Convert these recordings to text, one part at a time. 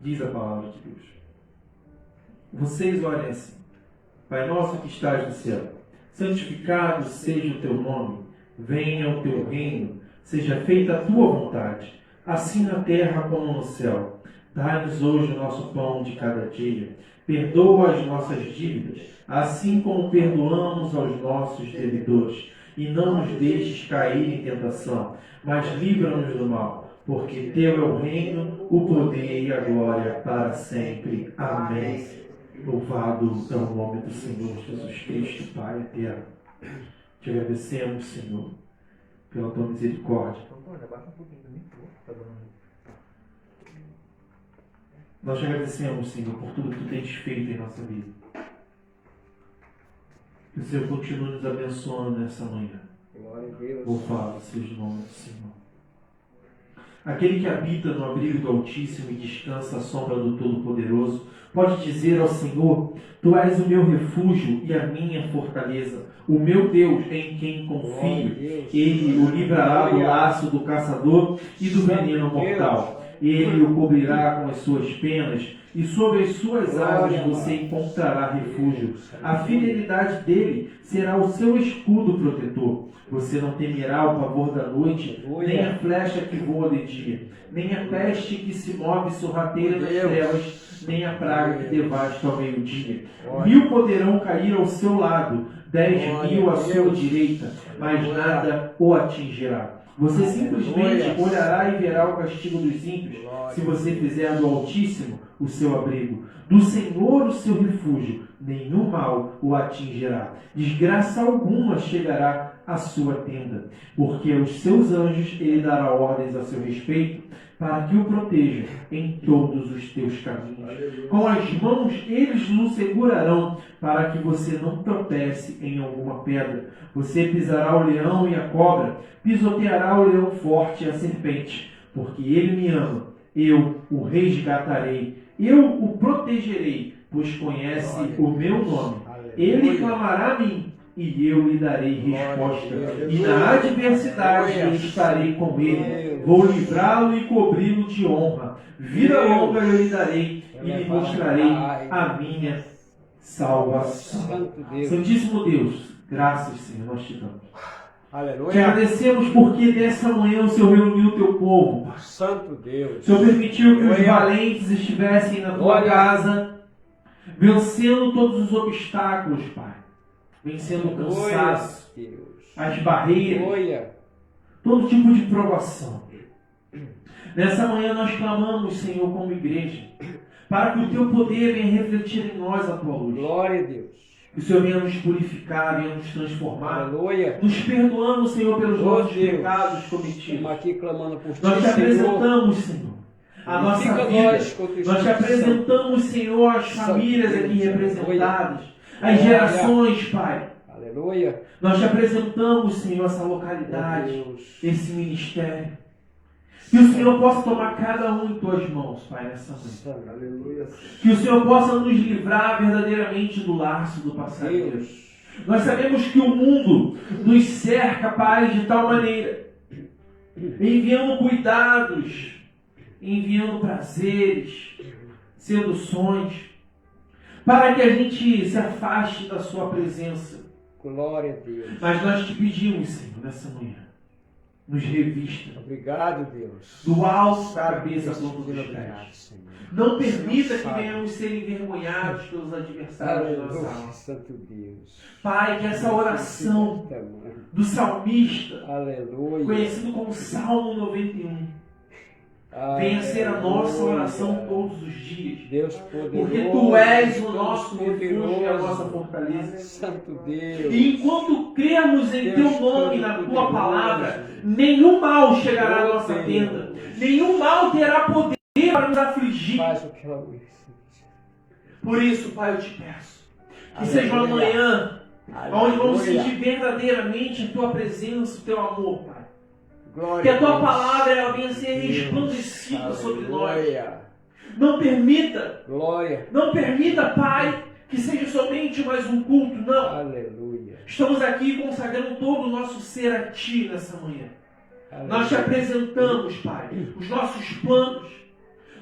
Diz a palavra de Deus. Vocês orem assim: Pai nosso que estás no céu, santificado seja o teu nome, venha o teu reino, seja feita a tua vontade, assim na terra como no céu. Dá-nos hoje o nosso pão de cada dia. Perdoa as nossas dívidas, assim como perdoamos aos nossos devedores. E não nos deixes cair em tentação, mas livra-nos do mal, porque teu é o reino, o poder e a glória para sempre. Amém. Louvado é o nome do Senhor Jesus Cristo, Pai eterno. Te agradecemos, Senhor, pela tua misericórdia. Nós te agradecemos, Senhor, por tudo que tu tens feito em nossa vida. Que o Senhor continue nos abençoando nessa manhã. Glória a Deus. Louvado seja o nome do Senhor. Aquele que habita no abrigo do Altíssimo e descansa à sombra do Todo-Poderoso, pode dizer ao Senhor: Tu és o meu refúgio e a minha fortaleza, o meu Deus em quem confio. Ele o livrará do laço do caçador e do veneno mortal. Ele o cobrirá com as suas penas, e sob as suas asas você encontrará refúgio. A fidelidade dele será o seu escudo protetor. Você não temerá o pavor da noite, nem a flecha que voa de dia, nem a peste que se move sorrateira nas trevas, nem a praga que devasta ao meio-dia. 1000 poderão cair ao seu lado, 10.000 à sua direita, mas nada o atingirá. Você simplesmente olhará e verá o castigo dos ímpios, se você fizer do Altíssimo o seu abrigo, do Senhor o seu refúgio, nenhum mal o atingirá. Desgraça alguma chegará à sua tenda, porque aos seus anjos ele dará ordens a seu respeito, para que o protejam em todos os teus caminhos. Com as mãos eles o segurarão, para que você não tropece em alguma pedra. Você pisará o leão e a cobra, pisoteará o leão forte e a serpente, porque ele me ama. Eu o resgatarei, eu o protegerei, pois conhece o meu nome. Ele clamará a mim, e eu lhe darei resposta. E na adversidade eu estarei com ele. Vou livrá-lo e cobri-lo de honra. Vida longa eu lhe darei, e lhe mostrarei a minha salvação. Santíssimo Deus, graças, Senhor, nós te damos. Aleluia. Te agradecemos porque nessa manhã o Senhor reuniu o teu povo. Santo Deus. O Senhor permitiu que os valentes estivessem na tua casa, vencendo todos os obstáculos, Pai. Vencendo o cansaço, as barreiras, todo tipo de provação. Nessa manhã nós clamamos, Senhor, como igreja, para que o teu poder venha refletir em nós a tua luz. Glória a Deus. Que o Senhor venha nos purificar, venha nos transformar. Aleluia. Nos perdoando, Senhor, pelos nossos pecados cometidos. Estamos aqui clamando por ti, Nós te apresentamos, Senhor, a nossa vida. Nós te apresentamos, Senhor, as famílias aqui representadas, as gerações, Pai. Aleluia. Nós te apresentamos, Senhor, essa localidade, esse ministério. Que o Senhor possa tomar cada um em tuas mãos, Pai, nessa manhã. Aleluia. Que o Senhor possa nos livrar verdadeiramente do laço do passarinho. Nós sabemos que o mundo nos cerca, Pai, de tal maneira, enviando cuidados, enviando prazeres, seduções, para que a gente se afaste da sua presença. Glória a Deus. Mas nós te pedimos, Senhor, nessa manhã, nos revista. Obrigado, Deus. Do alto da cabeça a todos os pés. Não permita que venhamos ser envergonhados pelos adversários da nossa alma. Santo Deus. Pai, que essa oração do salmista, aleluia, conhecido como Salmo 91, venha ser a nossa oração todos os dias. Deus poderoso, porque Tu és o nosso refúgio e a nossa fortaleza. Santo Deus. E enquanto cremos em Teu nome e na Tua palavra, nenhum mal chegará à nossa tenda. Nenhum mal terá poder para nos afligir. Faz o que ela Por isso, Pai, eu te peço que seja uma manhã onde vamos sentir verdadeiramente a Tua presença, o Teu amor, Pai. Glória Que a Tua palavra ela venha ser resplandecida sobre nós. Não permita, não permita, Pai, que seja somente mais um culto, não. Aleluia. Estamos aqui consagrando todo o nosso ser a Ti nessa manhã. Aleluia. Nós te apresentamos, Pai, os nossos planos.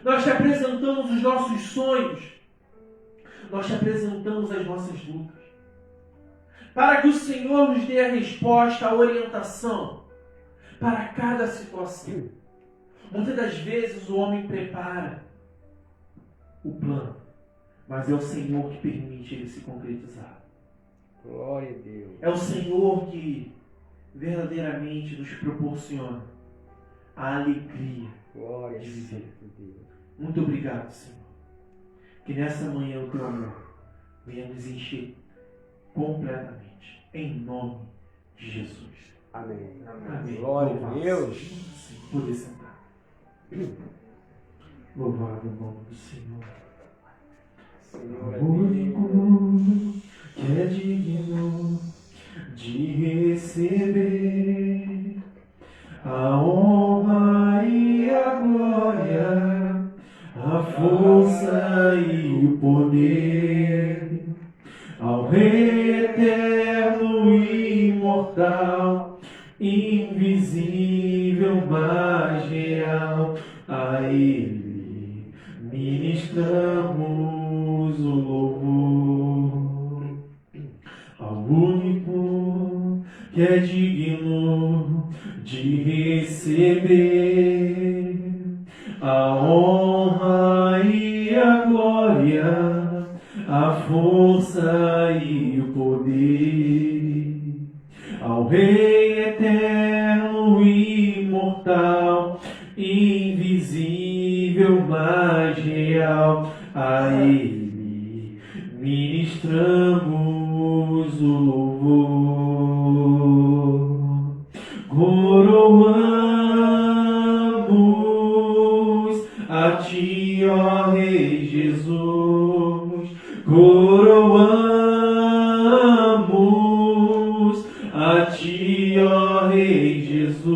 Nós te apresentamos os nossos sonhos. Nós te apresentamos as nossas lutas. Para que o Senhor nos dê a resposta, a orientação para cada situação. Muitas das vezes o homem prepara o plano, mas é o Senhor que permite ele se concretizar. Glória a Deus. É o Senhor que verdadeiramente nos proporciona a alegria Glória de a viver. Deus. Muito obrigado, Senhor. Que nessa manhã o teu amor venha nos encher completamente. Em nome de Jesus. Amém. Amém. Glória a Louvado Deus. seja o Senhor. Poder sentar. Louvado o nome do Senhor. Senhor é O único que é digno de receber a honra e a glória, a força e o poder, ao Rei eterno e imortal, invisível, mas real, a Ele ministramos o louvor. Ao único que é digno de receber a honra e a glória, a força e o poder, ao Rei eterno e imortal, invisível, mas real, a Ele ministramos o louvor. Coroamos a Ti, ó Rei Jesus. Coroamos a Ti, ó Rei Jesus.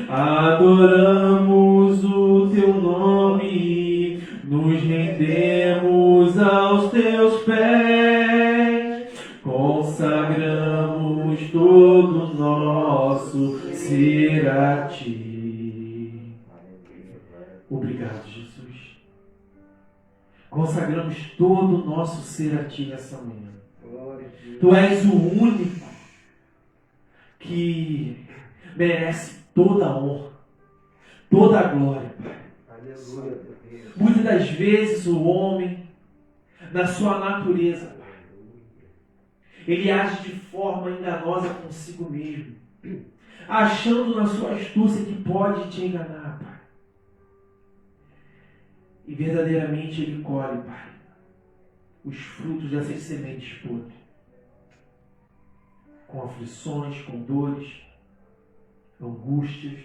Adoramos o Teu nome, nos rendemos aos Teus pés, consagramos todo o nosso ser a Ti. Obrigado, Jesus. Consagramos todo o nosso ser a Ti nessa manhã. Glória a Deus. Tu és o único que merece toda a honra, toda a glória, Pai. Aleluia, Deus. Muitas das vezes o homem, na sua natureza, Pai, ele age de forma enganosa consigo mesmo, achando na sua astúcia que pode te enganar, Pai. E verdadeiramente ele colhe, Pai, os frutos dessas sementes podres, com aflições, com dores, angústias,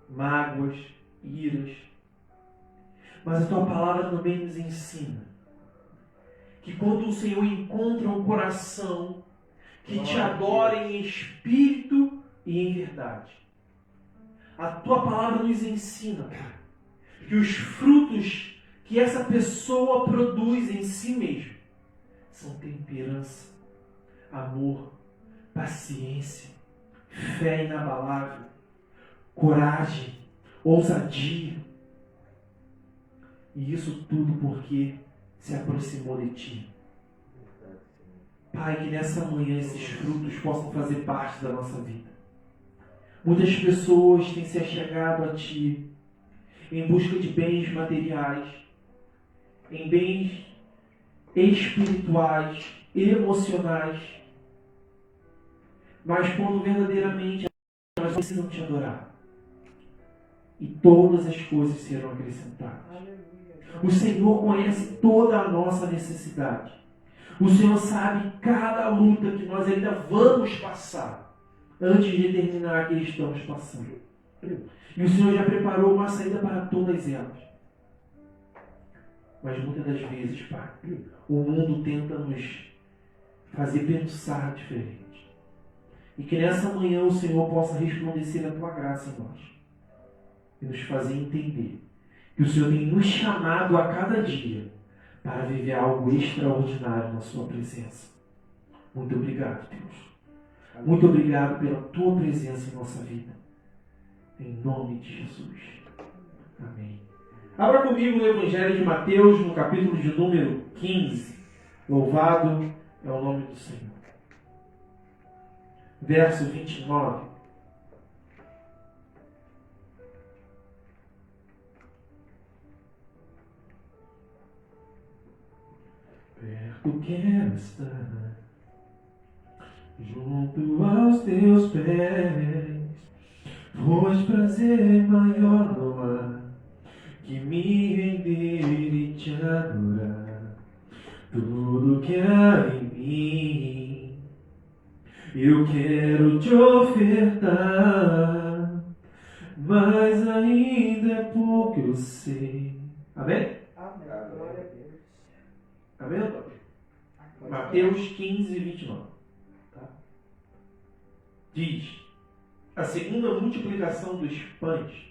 mágoas, iras. Mas a Tua palavra também nos ensina que quando o Senhor encontra um coração que Te adora em espírito e em verdade, a Tua palavra nos ensina, Pai, que os frutos que essa pessoa produz em si mesmo são temperança, amor, paciência, fé inabalável, coragem, ousadia. E isso tudo porque se aproximou de Ti. Pai, que nessa manhã esses frutos possam fazer parte da nossa vida. Muitas pessoas têm se achegado a Ti em busca de bens materiais, em bens espirituais, emocionais. Mas quando verdadeiramente elas precisam Te adorar, e todas as coisas serão acrescentadas. O Senhor conhece toda a nossa necessidade. O Senhor sabe cada luta que nós ainda vamos passar antes de terminar a que estamos passando. E o Senhor já preparou uma saída para todas elas. Mas muitas das vezes, Pai, o mundo tenta nos fazer pensar diferente. E que nessa manhã o Senhor possa resplandecer a Tua graça em nós e nos fazer entender que o Senhor tem nos chamado a cada dia para viver algo extraordinário na Sua presença. Muito obrigado, Deus. Muito obrigado pela Tua presença em nossa vida. Em nome de Jesus. Amém. Abra comigo no Evangelho de Mateus, no capítulo de número 15. Louvado é o nome do Senhor. Verso 29. Perto quero estar, junto aos teus pés, pois prazer maior não há que me render e te adorar. Tudo que há em mim eu quero te ofertar, mas ainda é pouco eu sei. Amém? Amém. Glória a Deus. Amém, Antônio? Mateus 15, 29. Tá? Diz: a segunda multiplicação dos pães.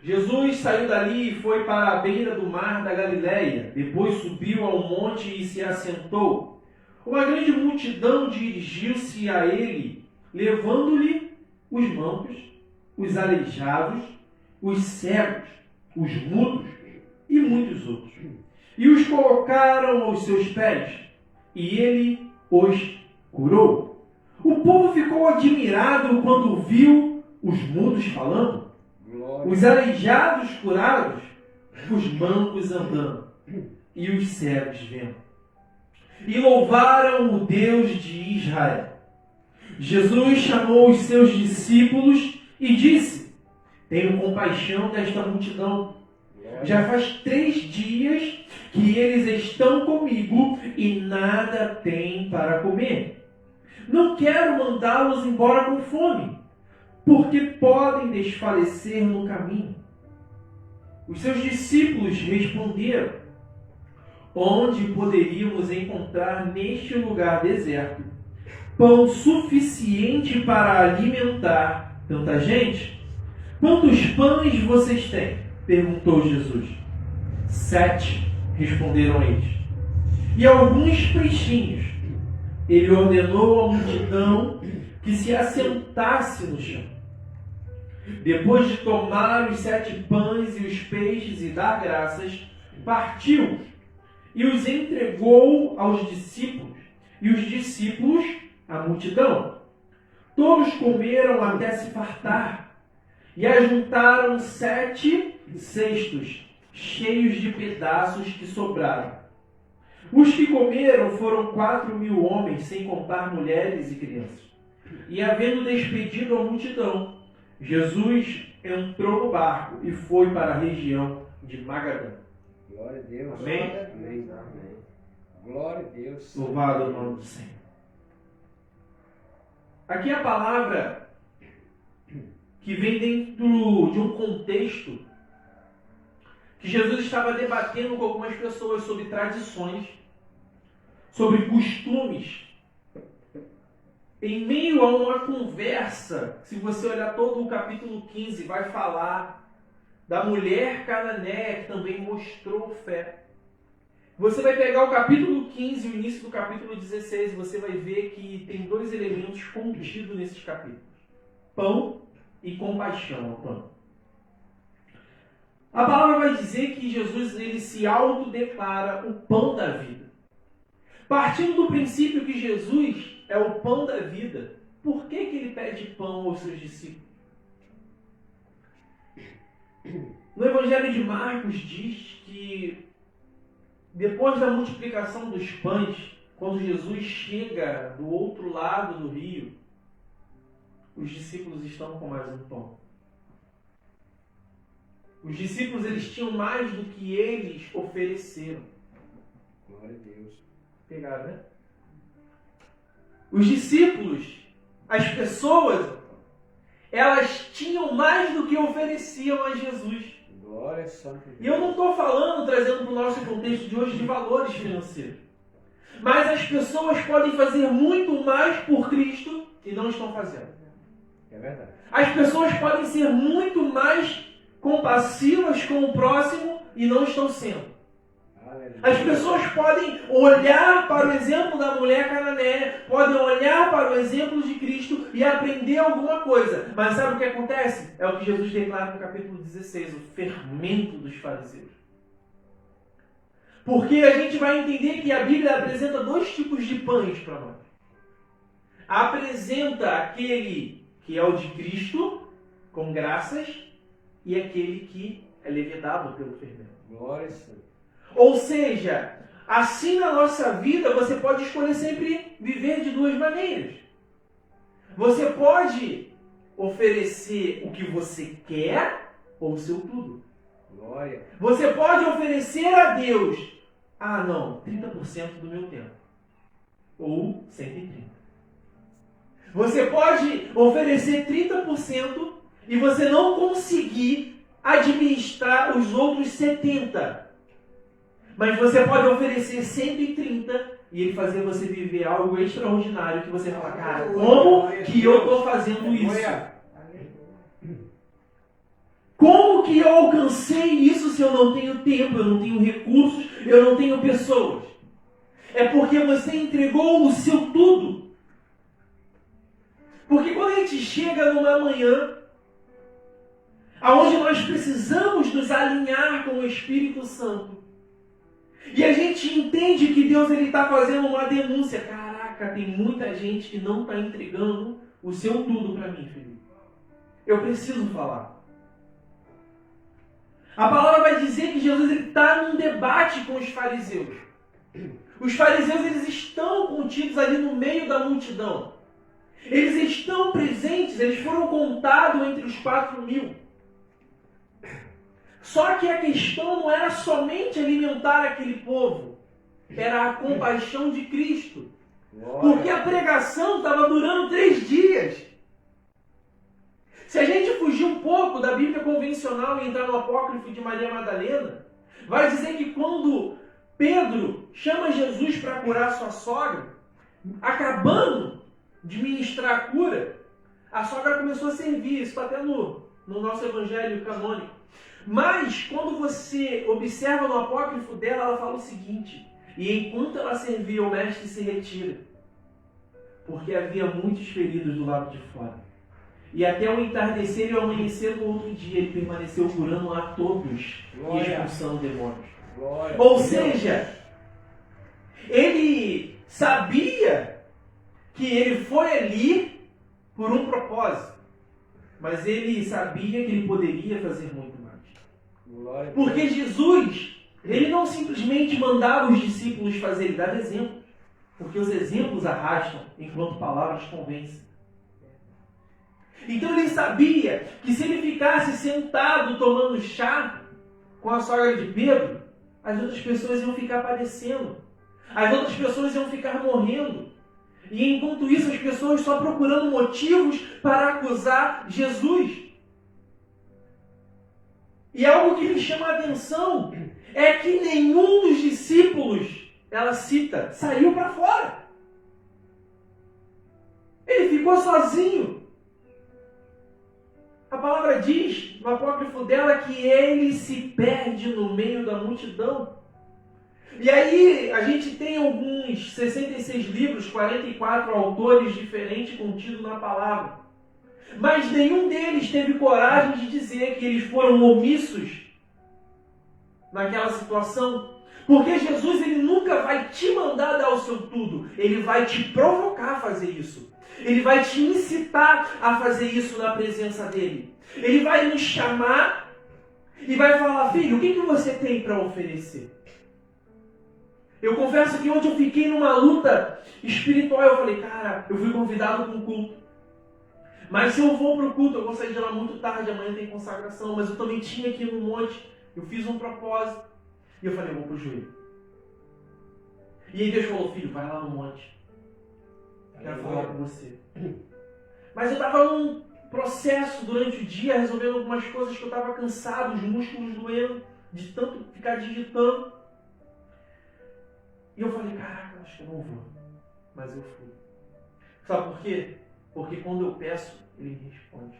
Jesus saiu dali e foi para a beira do mar da Galileia. Depois subiu ao monte e se assentou. Uma grande multidão dirigiu-se a ele, levando-lhe os mancos, os aleijados, os cegos, os mudos e muitos outros. E os colocaram aos seus pés, e ele os curou. O povo ficou admirado quando viu os mudos falando, os aleijados curados, os mancos andando e os cegos vendo. E louvaram o Deus de Israel. Jesus chamou os seus discípulos e disse: tenho compaixão desta multidão. Já faz 3 dias que eles estão comigo e nada têm para comer. Não quero mandá-los embora com fome, porque podem desfalecer no caminho. Os seus discípulos responderam: onde poderíamos encontrar neste lugar deserto pão suficiente para alimentar tanta gente? Quantos pães vocês têm? Perguntou Jesus. 7, responderam eles. E alguns peixinhos. Ele ordenou à multidão que se assentasse no chão. Depois de tomar os 7 pães e os peixes e dar graças, partiu e os entregou aos discípulos, e os discípulos à multidão. Todos comeram até se fartar, e ajuntaram 7 cestos cheios de pedaços que sobraram. Os que comeram foram 4.000 homens, sem contar mulheres e crianças. E havendo despedido a multidão, Jesus entrou no barco e foi para a região de Magadã. Glória a Deus. Amém? Amém. Amém. Glória a Deus. Louvado é o nome do Senhor. Aqui a palavra que vem dentro de um contexto que Jesus estava debatendo com algumas pessoas sobre tradições, sobre costumes. Em meio a uma conversa, se você olhar todo o capítulo 15, vai falar da mulher cananeia que também mostrou fé. Você vai pegar o capítulo 15 e o início do capítulo 16 e você vai ver que tem 2 elementos contidos nesses capítulos: pão e compaixão, Antônio. A palavra vai dizer que Jesus ele se autodeclara o pão da vida. Partindo do princípio que Jesus é o pão da vida, por que ele pede pão aos seus discípulos? No Evangelho de Marcos diz que depois da multiplicação dos pães, quando Jesus chega do outro lado do rio, os discípulos estão com mais um pão. Os discípulos eles tinham mais do que eles ofereceram. Glória a Deus. Pegaram, né? Os discípulos, as pessoas, elas tinham mais do que ofereciam a Jesus. Glória a Santo Deus. E eu não estou falando, trazendo para o nosso contexto de hoje, de valores financeiros. Mas as pessoas podem fazer muito mais por Cristo e não estão fazendo. É verdade. As pessoas podem ser muito mais compassivas com o próximo e não estão sendo. Aleluia. As pessoas podem olhar para o exemplo da mulher cananeia, podem olhar para o exemplo de Cristo e aprender alguma coisa. Mas sabe o que acontece? É o que Jesus declara no capítulo 16, o fermento dos fariseus. Porque a gente vai entender que a Bíblia apresenta dois tipos de pães para nós. Apresenta aquele que é o de Cristo, com graças, e aquele que é levedado pelo fermento. Glória a Deus. Ou seja, assim na nossa vida você pode escolher sempre viver de duas maneiras. Você pode oferecer o que você quer ou o seu tudo. Glória. Você pode oferecer a Deus, 30% do meu tempo. Ou 130%. Você pode oferecer 30% e você não conseguir administrar os outros 70%. Mas você pode oferecer 130 e ele fazer você viver algo extraordinário que você fala, cara, como que eu estou fazendo isso? Como que eu alcancei isso se eu não tenho tempo, eu não tenho recursos, eu não tenho pessoas? É porque você entregou o seu tudo. Porque quando a gente chega numa manhã onde nós precisamos nos alinhar com o Espírito Santo, e a gente entende que Deus está fazendo uma denúncia. Caraca, tem muita gente que não está entregando o seu tudo para mim, Felipe. Eu preciso falar. A palavra vai dizer que Jesus está num debate com os fariseus. Os fariseus eles estão contidos ali no meio da multidão. Eles estão presentes, eles foram contados entre os 4.000. Só que a questão não era somente alimentar aquele povo, era a compaixão de Cristo. Porque a pregação estava durando 3 dias. Se a gente fugir um pouco da Bíblia convencional e entrar no apócrifo de Maria Madalena, vai dizer que quando Pedro chama Jesus para curar sua sogra, acabando de ministrar a cura, a sogra começou a servir. Isso está até no nosso evangelho canônico. Mas, quando você observa no apócrifo dela, ela fala o seguinte: e enquanto ela servia, o mestre se retira, porque havia muitos feridos do lado de fora. E até o entardecer e o amanhecer do outro dia, ele permaneceu curando a todos e expulsando demônios. Ou seja, ele sabia que ele foi ali por um propósito, mas ele sabia que ele poderia fazer muito mais. Porque Jesus, ele não simplesmente mandava os discípulos fazer, ele dava exemplos. Porque os exemplos arrastam, enquanto palavras convencem. Então ele sabia que se ele ficasse sentado tomando chá com a sogra de Pedro, as outras pessoas iam ficar padecendo. As outras pessoas iam ficar morrendo. E enquanto isso, as pessoas só procurando motivos para acusar Jesus. E algo que me chama a atenção é que nenhum dos discípulos, ela cita, saiu para fora. Ele ficou sozinho. A palavra diz, no apócrifo dela, que ele se perde no meio da multidão. E aí a gente tem alguns 66 livros, 44 autores diferentes contidos na palavra. Mas nenhum deles teve coragem de dizer que eles foram omissos naquela situação. Porque Jesus ele nunca vai te mandar dar o seu tudo. Ele vai te provocar a fazer isso. Ele vai te incitar a fazer isso na presença dele. Ele vai nos chamar e vai falar: filho, o que você tem para oferecer? Eu confesso que ontem eu fiquei numa luta espiritual. Eu falei, cara, eu fui convidado para um culto. Mas se eu vou para o culto, eu vou sair de lá muito tarde, amanhã tem consagração. Mas eu também tinha que ir no monte. Eu fiz um propósito. E eu falei, eu vou para o joelho. E aí Deus falou, filho, vai lá no monte. Eu quero falar com você. Mas eu estava num processo durante o dia, resolvendo algumas coisas que eu estava cansado, os músculos doendo, de tanto ficar digitando. E eu falei, caraca, acho que eu não vou. Mas eu fui. Sabe por quê? Porque quando eu peço, ele me responde.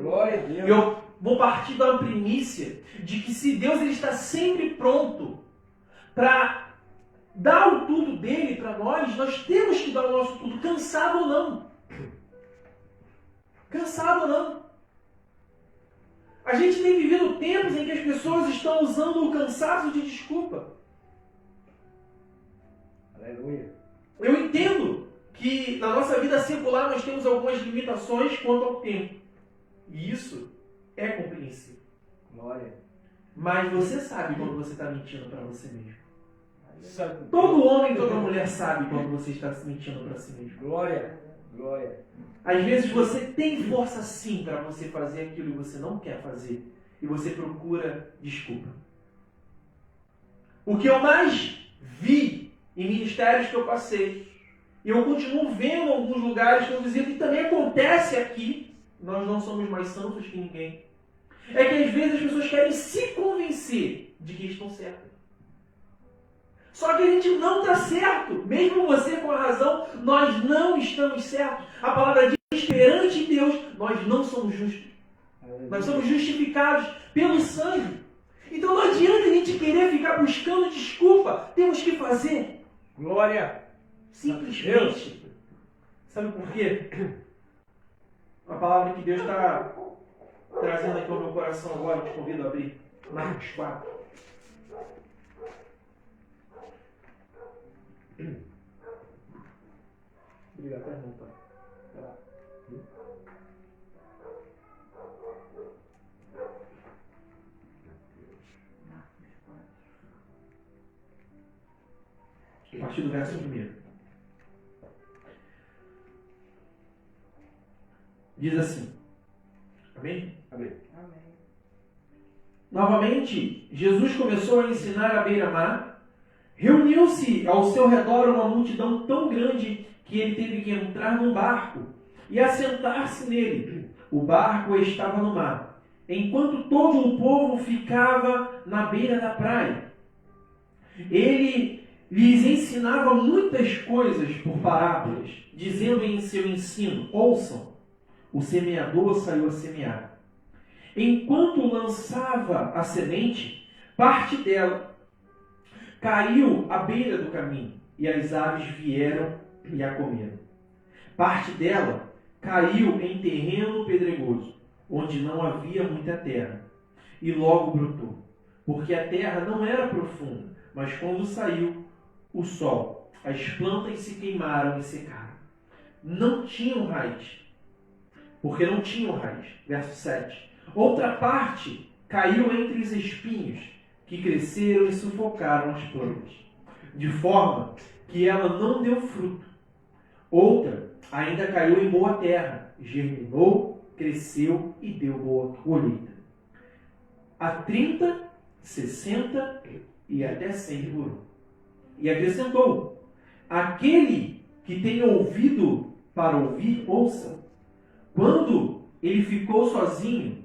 Glória a Deus. Eu vou partir da primícia de que se Deus ele está sempre pronto para dar o tudo dele para nós, nós temos que dar o nosso tudo, cansado ou não. Cansado ou não. A gente tem vivido tempos em que as pessoas estão usando o cansaço de desculpa. Aleluia. Eu entendo que na nossa vida secular nós temos algumas limitações quanto ao tempo. E isso é compreensível. Glória. Mas você sabe quando você está mentindo para você mesmo. Santo Todo homem, toda mulher sabe quando você está se mentindo para si mesmo. Glória. Glória. Às vezes você tem força sim para você fazer aquilo que você não quer fazer. E você procura desculpa. O que eu mais vi em ministérios que eu passei, e eu continuo vendo em alguns lugares que eu visito, e também acontece aqui, nós não somos mais santos que ninguém, é que às vezes as pessoas querem se convencer de que estão certas. Só que a gente não está certo. Mesmo você com a razão, nós não estamos certos. A palavra diz que perante Deus, nós não somos justos. Nós somos justificados pelo sangue. Então não adianta a gente querer ficar buscando desculpa. Temos que fazer. Glória. Simplesmente. Sabe por quê? A palavra que Deus está trazendo aqui ao meu coração agora, eu te convido a abrir. Marcos 4. Obrigado, irmão, pai. Vai lá. A partir do verso 1. Diz assim. Amém? Amém. Novamente, Jesus começou a ensinar à beira-mar. Reuniu-se ao seu redor uma multidão tão grande que ele teve que entrar num barco e assentar-se nele. O barco estava no mar, enquanto todo o povo ficava na beira da praia. Ele lhes ensinava muitas coisas por parábolas, dizendo em seu ensino: ouçam, o semeador saiu a semear. Enquanto lançava a semente, parte dela caiu à beira do caminho, e as aves vieram e a comeram. Parte dela caiu em terreno pedregoso, onde não havia muita terra, e logo brotou, porque a terra não era profunda, mas quando saiu o sol, as plantas se queimaram e secaram. Não tinham raiz, porque não tinham raiz. Verso 7. Outra parte caiu entre os espinhos, que cresceram e sufocaram as plantas, de forma que ela não deu fruto. Outra ainda caiu em boa terra, germinou, cresceu e deu boa colheita. A 30, 60 e até 100 por um. E acrescentou: aquele que tem ouvido para ouvir, ouça. Quando ele ficou sozinho,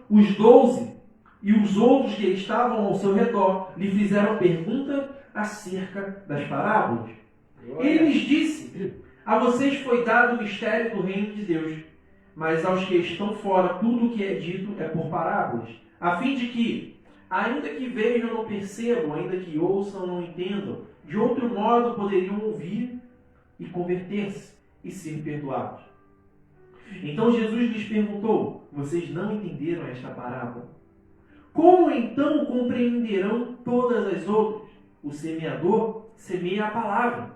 os 12 e os outros que estavam ao seu redor lhe fizeram pergunta acerca das parábolas. Ele lhes disse: a vocês foi dado o mistério do reino de Deus, mas aos que estão fora tudo o que é dito é por parábolas, a fim de que, ainda que vejam, não percebam, ainda que ouçam, não entendam. De outro modo poderiam ouvir e converter-se e ser perdoados. Então Jesus lhes perguntou: vocês não entenderam esta parábola? Como então compreenderão todas as outras? O semeador semeia a palavra.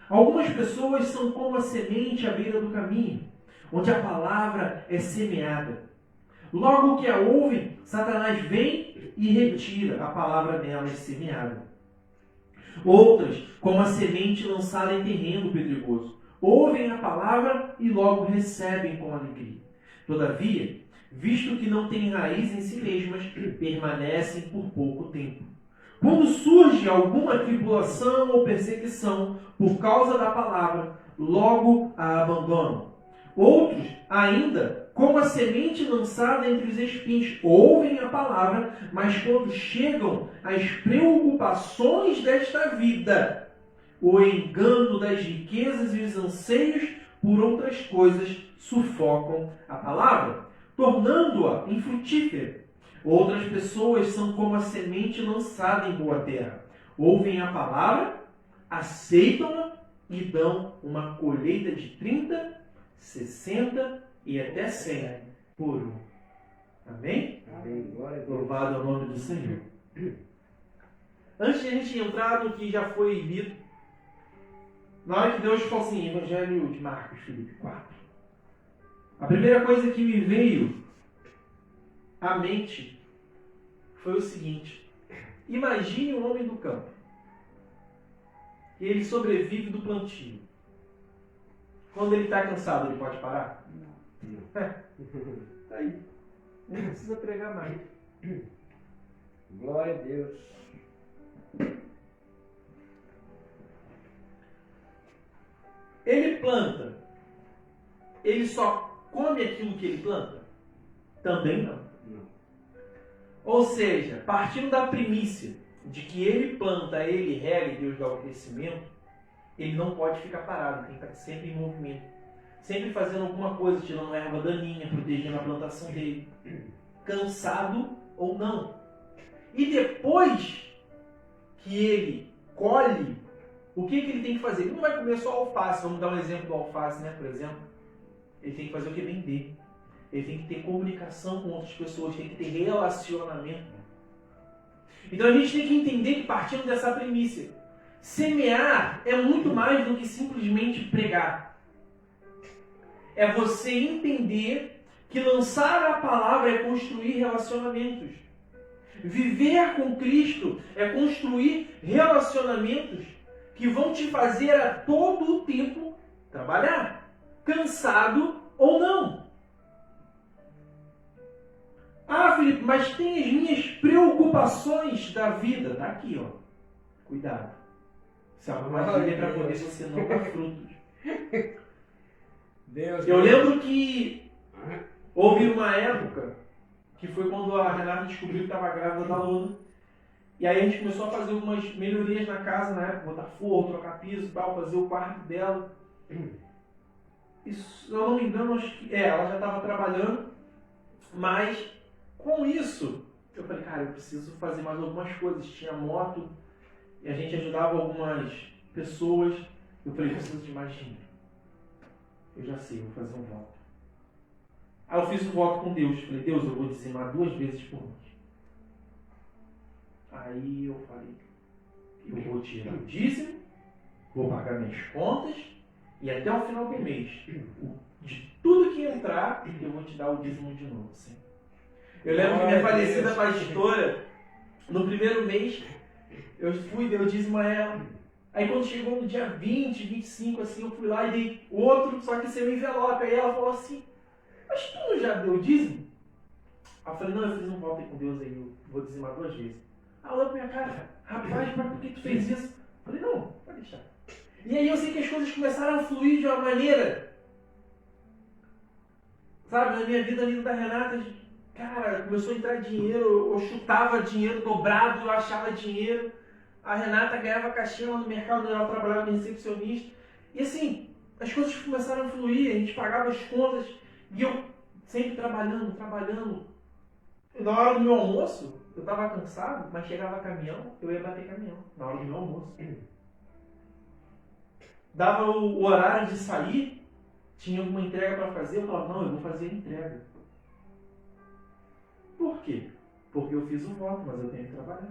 Algumas pessoas são como a semente à beira do caminho, onde a palavra é semeada. Logo que a ouvem, Satanás vem e retira a palavra delas semeada. Outras, como a semente lançada em terreno pedregoso, ouvem a palavra e logo recebem com alegria. Todavia, visto que não têm raiz em si mesmas, permanecem por pouco tempo. Quando surge alguma tribulação ou perseguição por causa da palavra, logo a abandonam. Outros, ainda, como a semente lançada entre os espinhos, ouvem a palavra, mas quando chegam as preocupações desta vida, o engano das riquezas e os anseios por outras coisas sufocam a palavra, tornando-a infrutífera. Outras pessoas são como a semente lançada em boa terra. Ouvem a palavra, aceitam-na e dão uma colheita de 30, 60 e até 100 por um. Amém? Amém. Glória a Deus. Louvado é o nome do Senhor. Antes de a gente entrar no que já foi lido, na hora que Deus falou assim, Evangelho de Marcos, Filipe 4, a primeira coisa que me veio à mente foi o seguinte: imagine um homem do campo. Ele sobrevive do plantio. Quando ele está cansado, ele pode parar? Não. Tá aí. Nem precisa pregar mais. Glória a Deus. Ele planta. Ele só come aquilo que ele planta? Também não. Ou seja, partindo da primícia de que ele planta, ele rega e Deus dá o crescimento, ele não pode ficar parado, tem que estar sempre em movimento. Sempre fazendo alguma coisa, tirando uma erva daninha, protegendo a plantação dele. Cansado ou não. E depois que ele colhe, o que ele tem que fazer? Ele não vai comer só alface. Vamos dar um exemplo do alface, né? Por exemplo. Ele tem que fazer o que? Vender. Ele tem que ter comunicação com outras pessoas, tem que ter relacionamento. Então a gente tem que entender que, partindo dessa premissa, semear é muito mais do que simplesmente pregar. É você entender que lançar a palavra é construir relacionamentos. Viver com Cristo é construir relacionamentos que vão te fazer a todo o tempo trabalhar, cansado ou não. Ah, Felipe, mas tem as minhas preocupações da vida. Tá aqui, ó. Cuidado. Isso é uma armadilha para poder você não dar frutos. Eu lembro que houve uma época que foi quando a Renata descobriu que estava grávida da Luna. E aí a gente começou a fazer algumas melhorias na casa na época, botar forro, trocar piso e tal, fazer o quarto dela. E, se eu não me engano, acho que ela já estava trabalhando, mas com isso, eu falei, cara, eu preciso fazer mais algumas coisas. Tinha moto, e a gente ajudava algumas pessoas. Eu falei, eu preciso de mais dinheiro. Eu já sei, vou fazer um voto. Aí eu fiz um voto com Deus. Falei, Deus, eu vou dizimar 2 vezes por mês. Aí eu falei, eu vou tirar o dízimo, vou pagar minhas contas, e até o final do mês, de tudo que entrar, eu vou te dar o dízimo de novo, Senhor. Eu lembro que minha falecida pastora, no primeiro mês, eu fui, dei o dízimo a ela. Aí quando chegou no dia 20, 25, assim, eu fui lá e dei outro, só que sem envelope. Aí ela falou assim, mas tu não já deu o dízimo? Aí eu falei, não, eu fiz um voto aí com Deus aí, eu vou dizimar 2 vezes. Aí ela olhou pra minha cara, rapaz, mas por que tu fez isso? Eu falei, não, pode deixar. E aí eu sei que as coisas começaram a fluir de uma maneira, sabe, na minha vida ali da Renata, cara, começou a entrar dinheiro, eu chutava dinheiro dobrado, eu achava dinheiro. A Renata ganhava caixinha lá no mercado, ela trabalhava de recepcionista. E assim, as coisas começaram a fluir, a gente pagava as contas, e eu sempre trabalhando. E na hora do meu almoço, eu estava cansado, mas chegava caminhão, eu ia bater caminhão, na hora do meu almoço. Dava o horário de sair, tinha alguma entrega para fazer, eu falava, não, eu vou fazer a entrega. Por quê? Porque eu fiz um voto, mas eu tenho que trabalhar.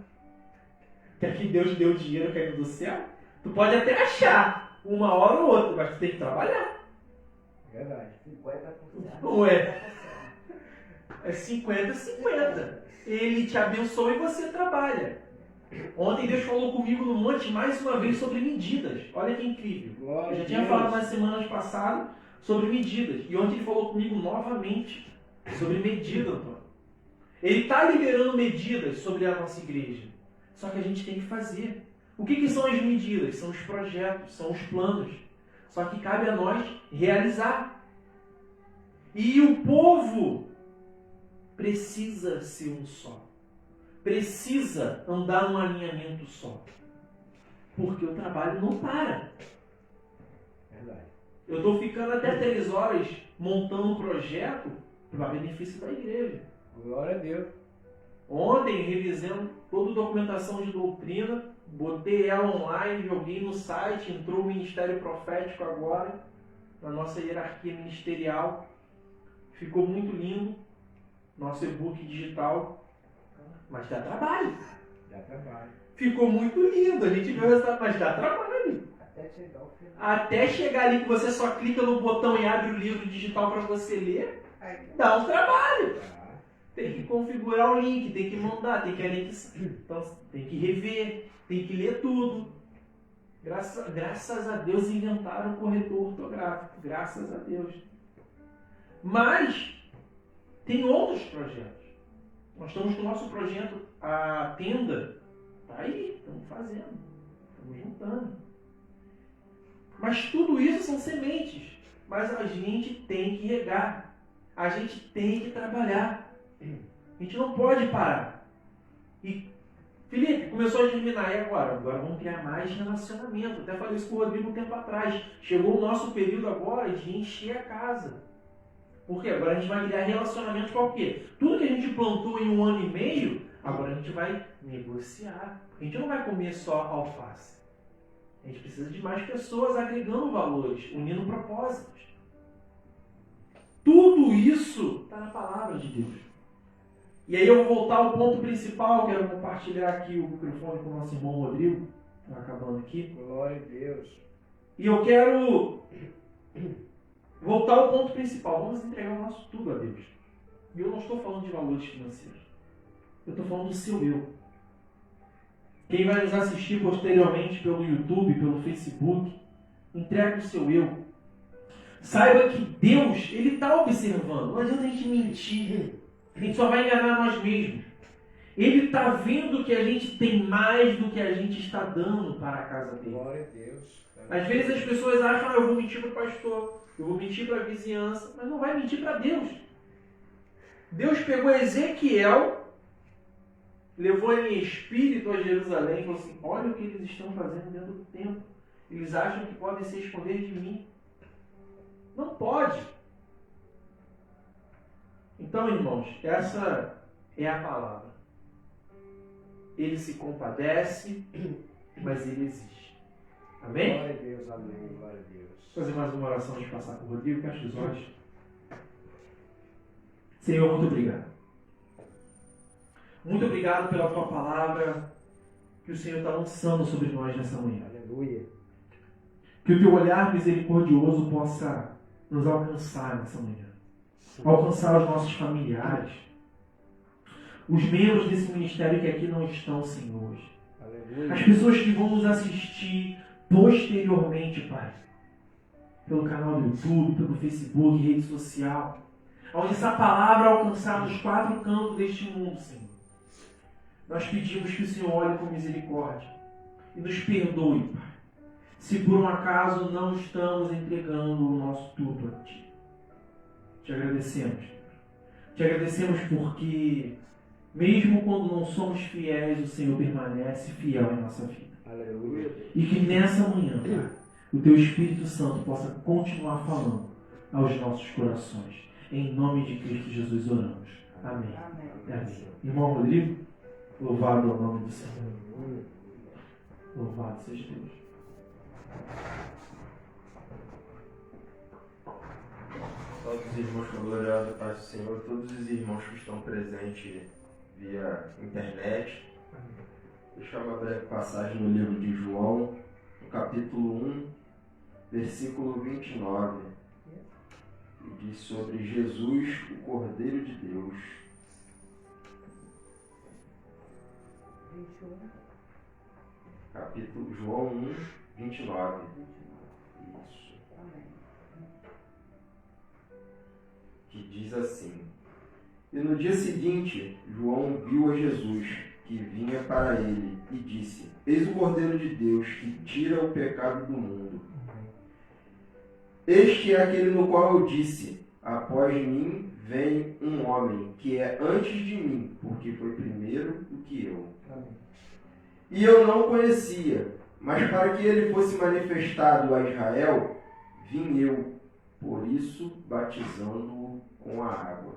Quer que Deus deu o dinheiro caindo do céu? Tu pode até achar uma hora ou outra, mas tu tem que trabalhar. Verdade. 50%. Não é? É 50-50. Ele te abençoa e você trabalha. Ontem Deus falou comigo no monte mais uma vez sobre medidas. Olha que incrível. Glória Eu já a tinha Deus. falado nas semanas passadas sobre medidas. E ontem ele falou comigo novamente sobre medida, Antônio. Ele está liberando medidas sobre a nossa igreja. Só que a gente tem que fazer. O que são as medidas? São os projetos, são os planos. Só que cabe a nós realizar. E o povo precisa ser um só. Precisa andar num alinhamento só. Porque o trabalho não para. Verdade. Eu estou ficando até 3 horas montando um projeto para benefício da igreja. Glória a Deus. Ontem, revisando toda a documentação de doutrina, botei ela online, joguei no site, entrou o Ministério Profético agora, na nossa hierarquia ministerial. Ficou muito lindo, nosso e-book digital, mas dá trabalho. Dá trabalho. Ficou muito lindo, a gente viu o resultado, mas dá trabalho. Até chegar ao final. Até chegar ali que você só clica no botão e abre o livro digital para você ler, dá um trabalho. Tem que configurar o link, tem que mandar, tem que anexar, então, tem que rever, tem que ler tudo. Graças a Deus inventaram o corretor ortográfico, graças a Deus. Mas tem outros projetos. Nós estamos com o nosso projeto, a tenda, está aí, estamos fazendo, estamos juntando. Mas tudo isso são sementes. Mas a gente tem que regar. A gente tem que trabalhar. A gente não pode parar. E Felipe, começou a germinar. E agora? Agora vamos criar mais relacionamento. Até falei isso com o Rodrigo um tempo atrás. Chegou o nosso período agora de encher a casa. Por quê? Agora a gente vai criar relacionamentos com o quê? Tudo que a gente plantou em 1 ano e meio, agora a gente vai negociar. A gente não vai comer só alface. A gente precisa de mais pessoas agregando valores, unindo propósitos. Tudo isso está na palavra de Deus. E aí eu vou voltar ao ponto principal, quero compartilhar aqui o microfone com o nosso irmão Rodrigo. Está acabando aqui. Glória a Deus. E eu quero voltar ao ponto principal. Vamos entregar o nosso tudo a Deus. E eu não estou falando de valores financeiros. Eu estou falando do seu eu. Quem vai nos assistir posteriormente pelo YouTube, pelo Facebook, entrega o seu eu. Saiba que Deus, Ele está observando. Não adianta a gente mentir. A gente só vai enganar nós mesmos. Ele está vendo que a gente tem mais do que a gente está dando para a casa dele. Glória a Deus. Às vezes as pessoas acham, eu vou mentir para o pastor, eu vou mentir para a vizinhança, mas não vai mentir para Deus. Deus pegou Ezequiel, levou ele em espírito a Jerusalém e falou assim, olha o que eles estão fazendo dentro do templo. Eles acham que podem se esconder de mim. Não pode. Então, irmãos, essa é a palavra. Ele se compadece, mas ele existe. Amém? Glória a Deus, amém. Glória a Deus. Vou fazer mais uma oração de passar com o Rodrigo, fecha os olhos. Senhor, muito obrigado. Muito obrigado pela tua palavra que o Senhor está lançando sobre nós nessa manhã. Aleluia. Que o teu olhar misericordioso possa nos alcançar nessa manhã. Alcançar os nossos familiares, os membros desse ministério que aqui não estão, Senhor. Aleluia. As pessoas que vão nos assistir posteriormente, Pai. Pelo canal do YouTube, pelo Facebook, rede social. Onde essa palavra alcançar nos 4 cantos deste mundo, Senhor. Nós pedimos que o Senhor olhe com misericórdia e nos perdoe, Pai. Se por um acaso não estamos entregando o nosso tudo a Ti. Te agradecemos. Te agradecemos porque, mesmo quando não somos fiéis, o Senhor permanece fiel em nossa vida. Aleluia. E que nessa manhã, Pai, o Teu Espírito Santo possa continuar falando aos nossos corações. Em nome de Cristo Jesus oramos. Amém. Amém. Irmão Rodrigo, louvado é o nome do Senhor. Louvado seja Deus. Todos os irmãos com a gloriosa paz do Senhor, todos os irmãos que estão presentes via internet. Deixa uma breve passagem no livro de João, no capítulo 1, versículo 29, que diz sobre Jesus, o Cordeiro de Deus. 21. Capítulo João 1, 29. Isso. Amém. Que diz assim: E no dia seguinte, João viu a Jesus, que vinha para ele, e disse: Eis o Cordeiro de Deus, que tira o pecado do mundo. Este é aquele no qual eu disse: Após mim vem um homem, que é antes de mim, porque foi primeiro do que eu. Amém. E eu não o conhecia, mas para que ele fosse manifestado a Israel, vim eu, por isso batizando-o com a água.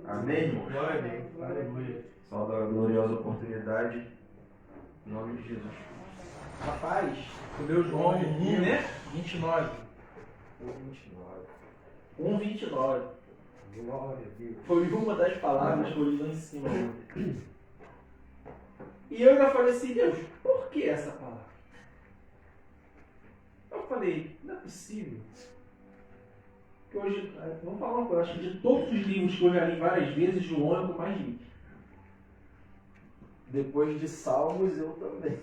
Amém, irmãos? Glória a Deus. Aleluia. Salve a gloriosa oportunidade. Em nome de Jesus. Rapaz, tu leu João 1, né? 29. 1:29. Glória a Deus. Foi uma das palavras que eu li lá em cima. E eu ainda falei assim, Deus, por que essa palavra? Eu falei, não é possível. Que hoje, vamos falar uma coisa, acho que de todos os livros que eu já li várias vezes, João é o que eu mais li. Depois de Salmos, eu também.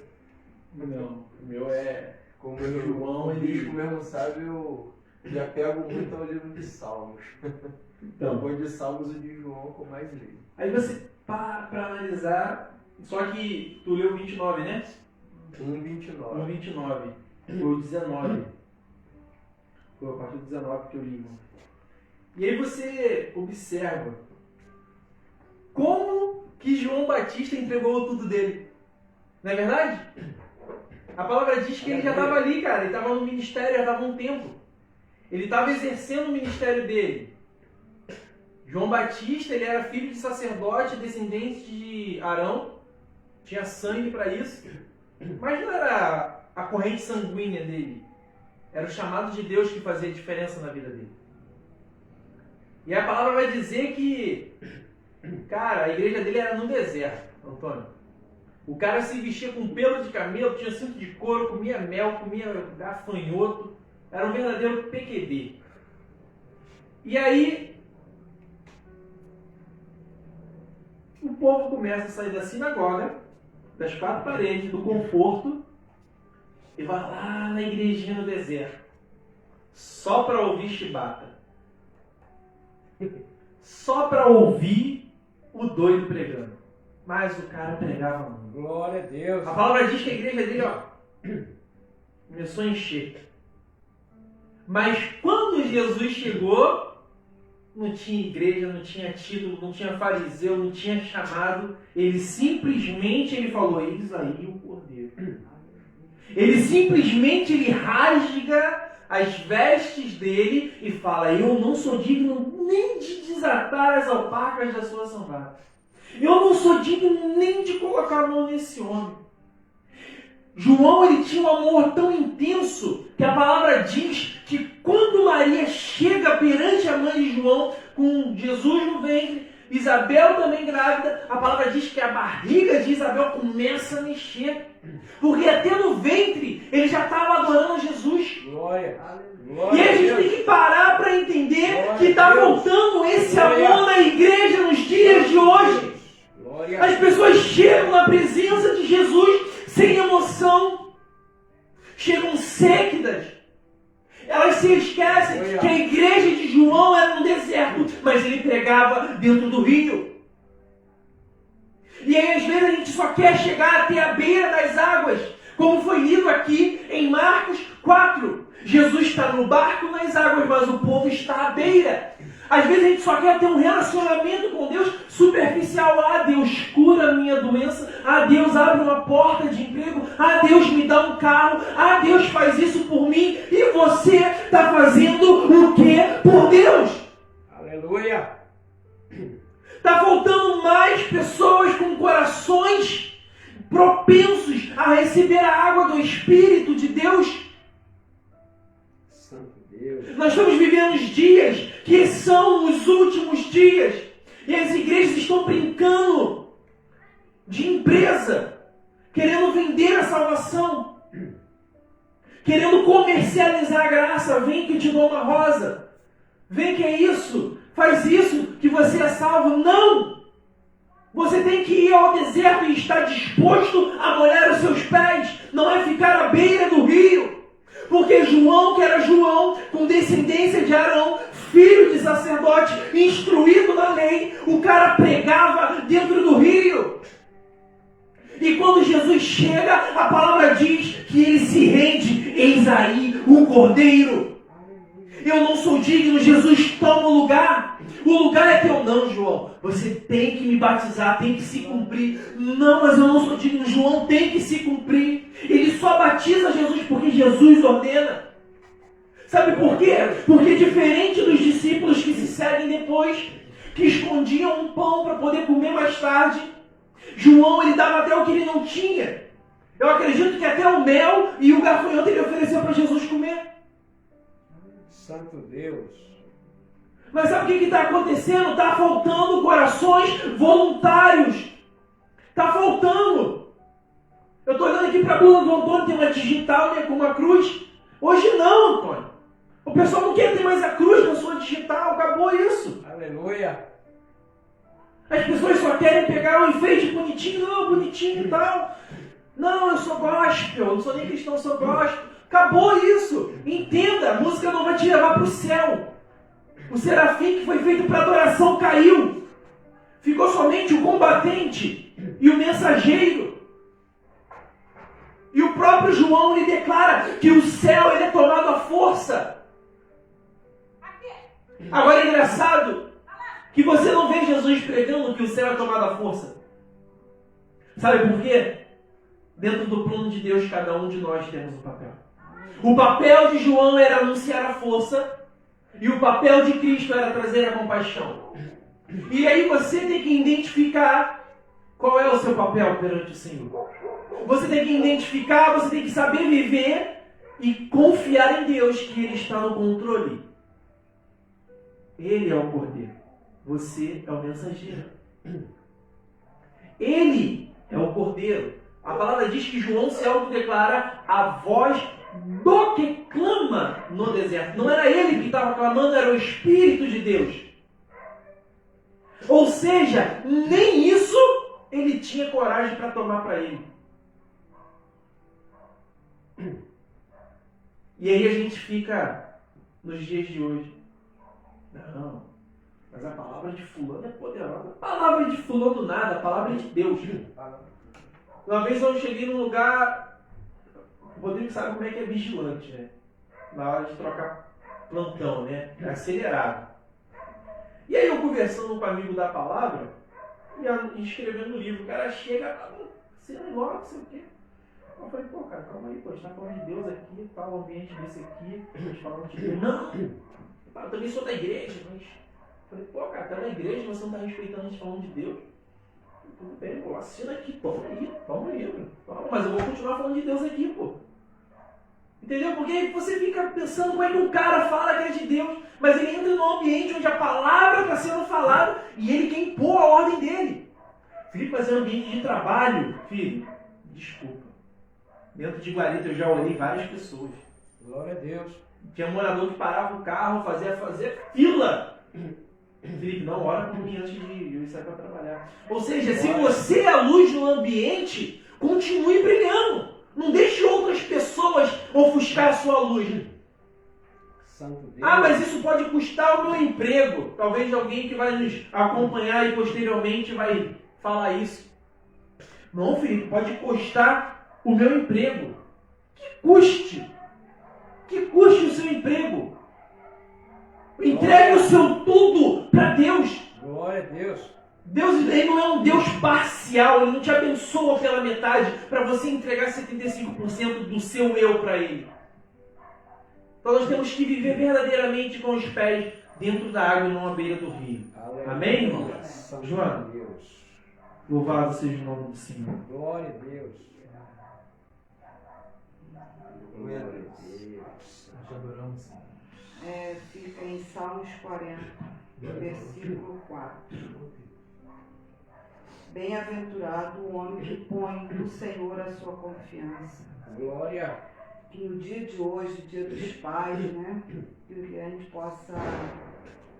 Não, o meu é... Como João, o bispo mesmo sabe, eu me apego muito ao livro de Salmos. Então, Depois de Salmos, o de João que eu mais li. aí você para analisar, só que tu leu 29, né? 1:29. 29. Foi o 19. Foi a partir do 19 que eu li. E aí você observa como que João Batista entregou tudo dele. Não é verdade? A palavra diz que ele já estava ali, cara. Ele estava no ministério, já estava um tempo. Ele estava exercendo o ministério dele. João Batista, ele era filho de sacerdote, descendente de Arão. Tinha sangue para isso. Mas não era a corrente sanguínea dele. Era o chamado de Deus que fazia diferença na vida dele. E a palavra vai dizer que, cara, a igreja dele era no deserto, Antônio. O cara se vestia com pelo de camelo, tinha cinto de couro, comia mel, comia gafanhoto. Era um verdadeiro PQD. E aí, o povo começa a sair da sinagoga, das quatro paredes, do conforto, e vai lá na igrejinha no deserto, só para ouvir chibata. Só para ouvir o doido pregando. Mas o cara pregava muito. Glória a Deus. A palavra diz que a igreja dele, começou a encher. Mas quando Jesus chegou, não tinha igreja, não tinha título, não tinha fariseu, não tinha chamado. Ele simplesmente falou, eis aí o Cordeiro. Ele simplesmente rasga as vestes dele e fala, eu não sou digno nem de desatar as alpacas da sua sandália. Eu não sou digno nem de colocar a mão nesse homem. João, ele tinha um amor tão intenso que a palavra diz que quando Maria chega perante a mãe de João, com Jesus no ventre, Isabel também grávida, a palavra diz que a barriga de Isabel começa a mexer. Porque até no ventre ele já estava adorando Jesus. Glória. E a gente tem que parar para entender que está faltando esse amor na igreja nos dias de hoje. As pessoas chegam na presença de Jesus sem emoção. Chegam séquidas. Elas se esquecem que a igreja de João era no deserto, mas ele pregava dentro do rio. E aí às vezes a gente só quer chegar até a beira das águas, como foi lido aqui em Marcos 4. Jesus está no barco nas águas, mas o povo está à beira. Às vezes a gente só quer ter um relacionamento com Deus superficial. Ah, Deus cura a minha doença. Ah, Deus abre uma porta de emprego. Ah, Deus me dá um carro. Ah, Deus faz isso por mim. E você está fazendo o que por Deus? Aleluia. Está faltando mais pessoas com corações propensos a receber a água do Espírito de Deus. Deus. Nós estamos vivendo os dias que são os últimos dias. E as igrejas estão brincando de empresa, querendo vender a salvação, querendo comercializar a graça. Vem que eu te dou uma rosa. Vem que é isso. Faz isso que você é salvo. Não! Você tem que ir ao deserto e estar disposto a molhar os seus pés. Não é ficar à beira do rio. Porque João, que era João, com descendência de Arão, filho de sacerdote, instruído na lei, o cara pregava dentro do rio. E quando Jesus chega, a palavra diz que ele se rende. Eis aí o Cordeiro. Eu não sou digno, Jesus toma o lugar. O lugar é teu. Não, João, você tem que me batizar, tem que se cumprir. Não, mas eu não sou digno. João tem que se cumprir. Ele só batiza Jesus porque Jesus ordena. Sabe por quê? Porque diferente dos discípulos que se seguem depois, que escondiam um pão para poder comer mais tarde. João, ele dava até o que ele não tinha. Eu acredito que até o mel e o gafanhoto ele ofereceu para Jesus comer. Santo Deus. Mas sabe o que está acontecendo? Está faltando corações voluntários. Está faltando. Eu estou olhando aqui para a blusa do Antônio, tem uma digital, né, com uma cruz. Hoje não, Antônio. O pessoal não quer ter mais a cruz na sua digital. Acabou isso. Aleluia. As pessoas só querem pegar um enfeite bonitinho. Não, bonitinho e tal. Não, eu sou gospel. Eu não sou nem cristão, eu sou gospel. Acabou isso. Entenda, a música não vai te levar para o céu. O serafim que foi feito para adoração caiu. Ficou somente o combatente e o mensageiro. E o próprio João lhe declara que o céu ele é tomado à força. Agora é engraçado que você não vê Jesus pregando que o céu é tomado à força. Sabe por quê? Dentro do plano de Deus, cada um de nós temos um papel. O papel de João era anunciar a força. E o papel de Cristo era trazer a compaixão. E aí você tem que identificar qual é o seu papel perante o Senhor. Você tem que identificar, você tem que saber viver e confiar em Deus que Ele está no controle. Ele é o Cordeiro. Você é o mensageiro. Ele é o Cordeiro. A palavra diz que João se autodeclara a voz do que clama no deserto. Não era ele que estava clamando, era o Espírito de Deus. Ou seja, nem isso ele tinha coragem para tomar para ele. E aí a gente fica nos dias de hoje. Não, mas a palavra de fulano é poderosa. A palavra de fulano nada, a palavra é de Deus. Uma vez eu cheguei num lugar... O Rodrigo sabe como é que é vigilante, né? Na hora de trocar plantão, né? É acelerado. E aí eu conversando com um amigo da palavra e escrevendo no livro, o cara chega, você não embora, não sei o quê. Eu falei, pô, cara, calma aí, pô, a gente tá falando de Deus aqui, tá o ambiente desse aqui, a gente falando de Deus. Não, eu também sou da igreja, mas... Eu falei, pô, cara, tá na igreja, você não tá respeitando a gente falando de Deus. Tudo bem, pô, assina aqui, toma o livro. Toma, mas eu vou continuar falando de Deus aqui, pô. Entendeu? Porque aí você fica pensando como é que um cara fala que é de Deus, mas ele entra num ambiente onde a palavra está sendo falada e ele quer impor a ordem dele. Felipe, mas é um ambiente de trabalho. Filho, desculpa. Dentro de guarita eu já olhei várias pessoas. Glória a Deus. Tinha morador que parava o carro, fazia fila. Felipe, não ora por mim antes de eu sair para trabalhar. Ou seja, se você é a luz no ambiente, continue brilhando. Não deixe outras pessoas ofuscar a sua luz. Santo Deus. Ah, mas isso pode custar o meu emprego. Talvez alguém que vai nos acompanhar e posteriormente vai falar isso. Não, Felipe, pode custar o meu emprego. Que custe o seu emprego. Entregue o seu tudo para Deus. Glória a Deus. Deus ele não é um Deus parcial, Ele não te abençoa pela metade para você entregar 75% do seu eu para Ele. Então nós temos que viver verdadeiramente com os pés dentro da água e não à beira do rio. Aleluia. Amém, irmão? Santo Joana, Deus. louvado seja o nome do Senhor. Glória a Deus. Glória a Deus. Nós te adoramos, Senhor. Fica em Salmos 40, versículo 4. Bem-aventurado o homem que põe no Senhor a sua confiança. Glória. Que no dia de hoje, dia dos pais, né, que a gente possa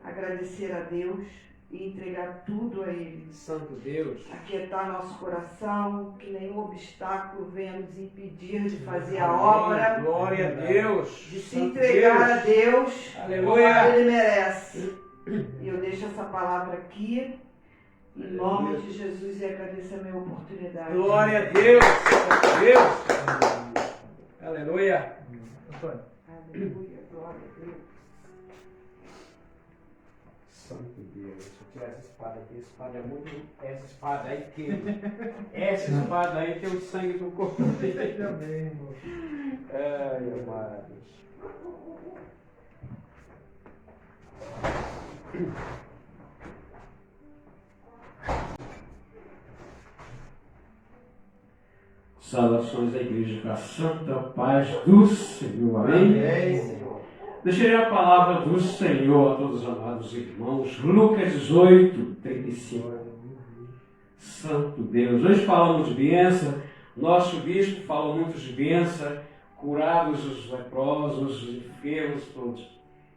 agradecer a Deus e entregar tudo a Ele. Santo Deus. Aquietar nosso coração, que nenhum obstáculo venha nos impedir de fazer a obra, Glória a Deus. de se Santo entregar a Deus Aleluia. como Ele merece. E eu deixo essa palavra aqui, em nome de Jesus, e agradeço a minha oportunidade. Glória a Deus. Deus. Aleluia. Aleluia, glória a Deus. Santo Deus. Deixa eu tirar essa espada aqui. Essa espada é muito. Essa espada aí que. Essa espada aí tem o sangue do corpo dele. Amém, irmão. Ai, amados. Saudações à igreja com a santa paz do Senhor. Amém? Amém, Senhor. Deixarei a palavra do Senhor a todos os amados irmãos. Lucas 18, 35. Santo Deus. Hoje falamos de bênção. Nosso bispo falou muito de bênção. Curados os leprosos, os enfermos todos.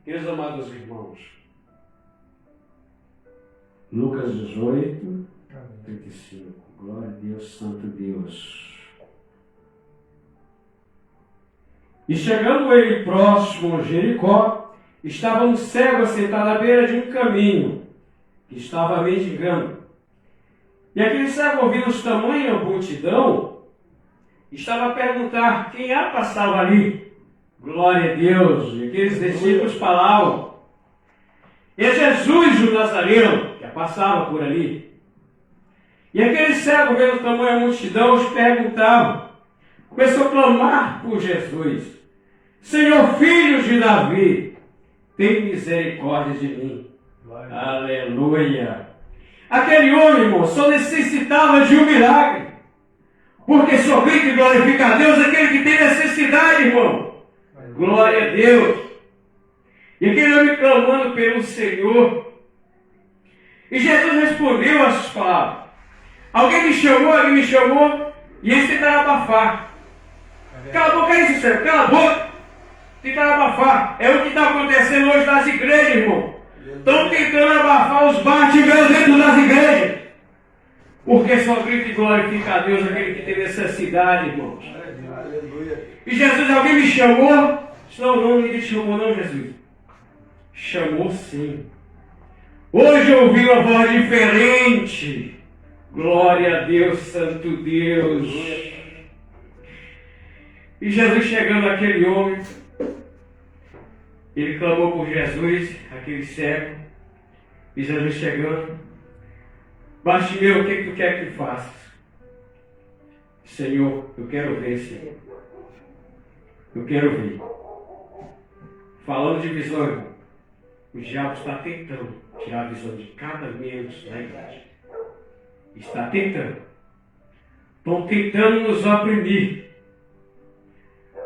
Meus amados irmãos. Lucas 18, 35. Glória a Deus, Santo Deus. E chegando ele próximo a Jericó, estava um cego assentado à beira de um caminho, que estava mendigando. E aquele cego, ouvindo tamanha multidão, estava a perguntar quem a passava ali. Glória a Deus! E aqueles discípulos falavam. E é Jesus o Nazareno, que a passava por ali. E aquele cego, vendo tamanha multidão, os perguntava. Começou a clamar por Jesus. Senhor, filho de Davi, tem misericórdia de mim. Glória. Aleluia. Aquele homem, irmão, só necessitava de um milagre. Porque só grita e glorifica a Deus aquele que tem necessidade, irmão. Glória a Deus. E aquele homem clamando pelo Senhor. E Jesus respondeu a essas palavras. Alguém me chamou, e eles tentaram abafar. Cala a boca aí, sincero, cala a boca. Tentaram abafar. É o que está acontecendo hoje nas igrejas, irmão. Estão tentando abafar os bate-véus dentro das igrejas. Porque só grita e glorifica a Deus aquele que tem necessidade, irmãos. Aleluia. E Jesus, alguém me chamou? Não, ninguém te chamou não, Jesus. Chamou sim. Hoje eu ouvi uma voz diferente. Glória a Deus, Santo Deus. E Jesus chegando àquele homem, ele clamou por Jesus, aquele cego. E Jesus chegando, Bartimeu, o que tu quer que faça? Senhor, eu quero ver, Senhor. Eu quero ver. Falando de visão, irmão, o diabo está tentando tirar a visão de cada membro da igreja. Está tentando. Estão tentando nos oprimir.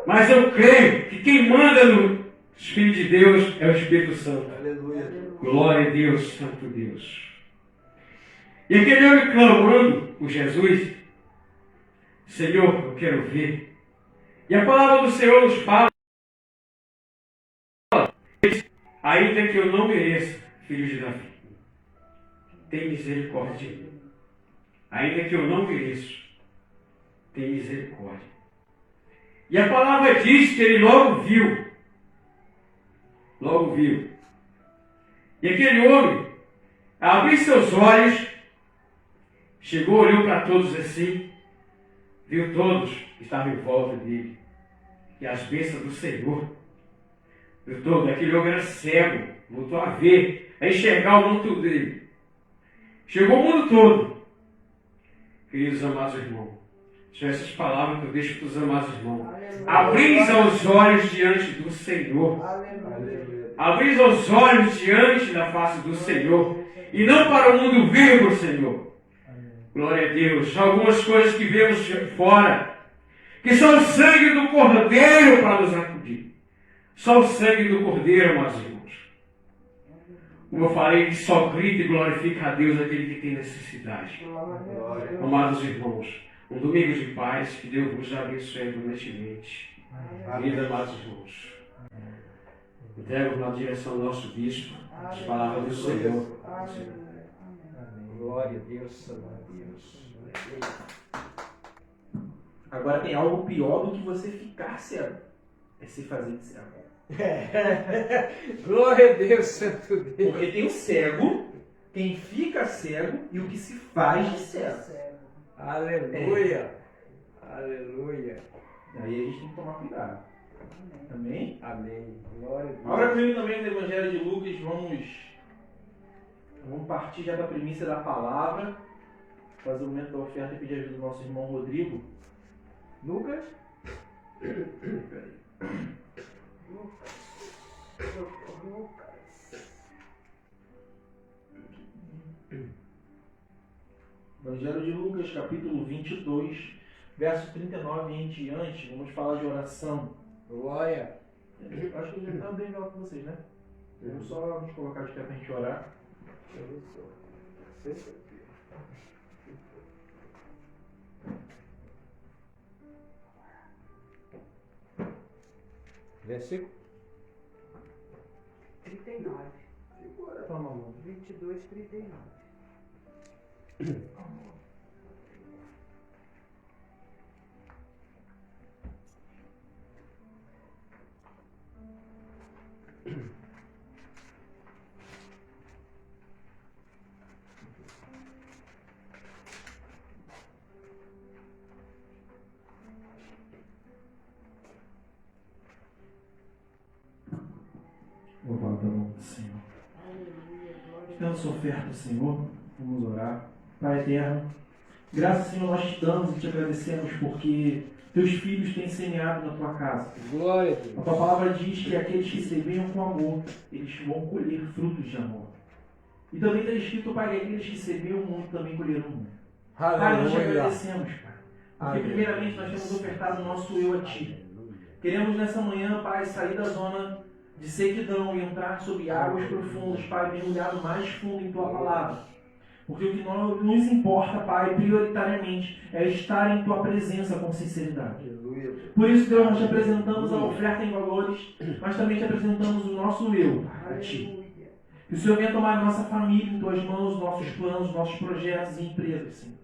Mas eu creio que quem manda no Espírito de Deus é o Espírito Santo. Aleluia. Glória a Deus, Santo Deus. E aquele homem clamando por Jesus, Senhor, eu quero ver. E a palavra do Senhor nos fala, ainda que eu não mereça, filho de Davi, tem misericórdia de mim. Ainda que eu não mereço, tem misericórdia. E a palavra diz que ele logo viu. Logo viu. E aquele homem abriu seus olhos, chegou, olhou para todos assim, viu todos que estavam em volta dele. E as bênçãos do Senhor. Viu todo, aquele homem era cego, voltou a ver, a enxergar o mundo dele. Chegou o mundo todo. Queridos amados irmãos, são essas palavras que eu deixo para os amados irmãos. Abris os olhos diante do Senhor. Aleluia. Abris os olhos diante da face do Senhor. E não para o mundo vivo, Senhor. Glória a Deus. Algumas coisas que vemos fora, que são o sangue do Cordeiro para nos acudir. Só o sangue do Cordeiro, amados irmãos. Como eu falei, que só grita e glorifica a Deus aquele que tem necessidade. Glória. Amados irmãos, um domingo de paz, que Deus vos abençoe abundantemente. Queridos amados irmãos, entrego na direção do nosso bispo as palavras do Senhor. Glória a Deus, Santo Deus. Agora tem algo pior do que você ficar cego. É se fazer de cego. Glória a Deus, Santo Deus. Porque tem o cego, quem fica cego e o que se faz de cego. Aleluia. Aleluia. Aí a gente tem que tomar cuidado. Amém? Amém. Glória a Deus. Agora comigo também no Evangelho de Lucas, vamos partir já da premissa da palavra, fazer o momento da oferta e pedir ajuda do nosso irmão Rodrigo. Lucas? Evangelho de Lucas, capítulo 22, verso 39 em diante, vamos falar de oração. Glória. Acho que já está bem legal com vocês, né? Vamos só nos colocar de pé para a gente orar. Versículo 39. Toma a mão. 22, 39. Louvado a nome do Senhor. Aleluia, glória a Dando Deus. sua oferta, Senhor, vamos orar. Pai eterno, graças, Senhor, nós te damos e te agradecemos porque teus filhos têm semeado na tua casa. Glória a A Deus. tua palavra diz que aqueles que semeiam com amor, eles vão colher frutos de amor. E também está escrito, Pai, que aqueles que semeiam muito também colherão muito. Pai, nós te Aleluia. agradecemos, Pai. Porque Aleluia. primeiramente nós temos ofertado o nosso eu a Ti. Queremos nessa manhã, Pai, sair da zona de sequidão e entrar sob águas profundas, Pai, mergulhado mais fundo em Tua palavra. Porque o que nos importa, Pai, prioritariamente, é estar em Tua presença com sinceridade. Aleluia. Por isso, Deus, nós te apresentamos a oferta em valores, mas também te apresentamos o nosso eu, Pai, a Ti. Aleluia. Que o Senhor venha tomar a nossa família em Tuas mãos, nossos planos, nossos projetos e empresas, Senhor.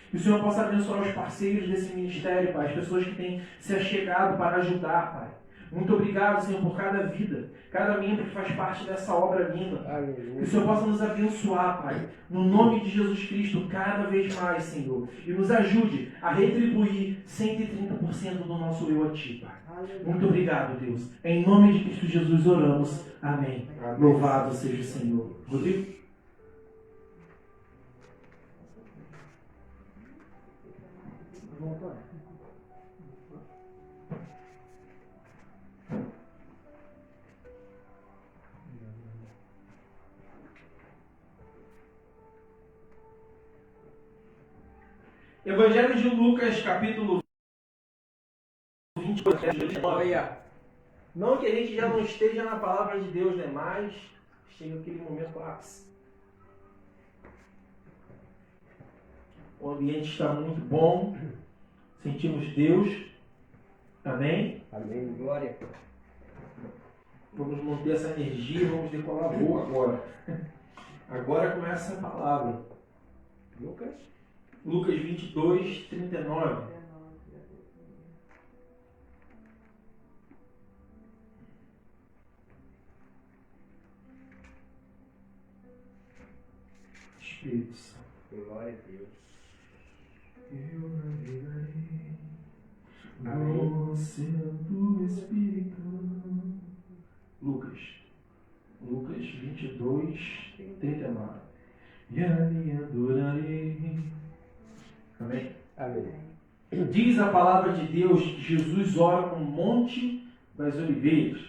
Que o Senhor possa abençoar os parceiros desse ministério, Pai, as pessoas que têm se achegado para ajudar, Pai. Muito obrigado, Senhor, por cada vida, cada membro que faz parte dessa obra linda. Que o Aleluia. Senhor possa nos abençoar, Pai, no nome de Jesus Cristo, cada vez mais, Senhor. E nos ajude a retribuir 130% do nosso eu a Ti, Pai. Aleluia. Muito obrigado, Deus. Em nome de Cristo Jesus oramos. Amém. Louvado seja o Senhor. Rodrigo? Evangelho de Lucas, capítulo 28, verso 19. Glória. Não que a gente já não esteja na palavra de Deus, né? Mas chega aquele momento ápice. O ambiente está muito bom. Sentimos Deus. Amém? Amém. Glória. Vamos manter essa energia, vamos decolar boa agora. Agora começa a palavra. Lucas. Lucas 22, 39. Espírito Santo. Glória a Deus. Eu navegarei Amém. no oceano do Espírito. Lucas 22, 39. E ali adorarei. Amém? Amém. Diz a palavra de Deus que Jesus ora no Monte das Oliveiras.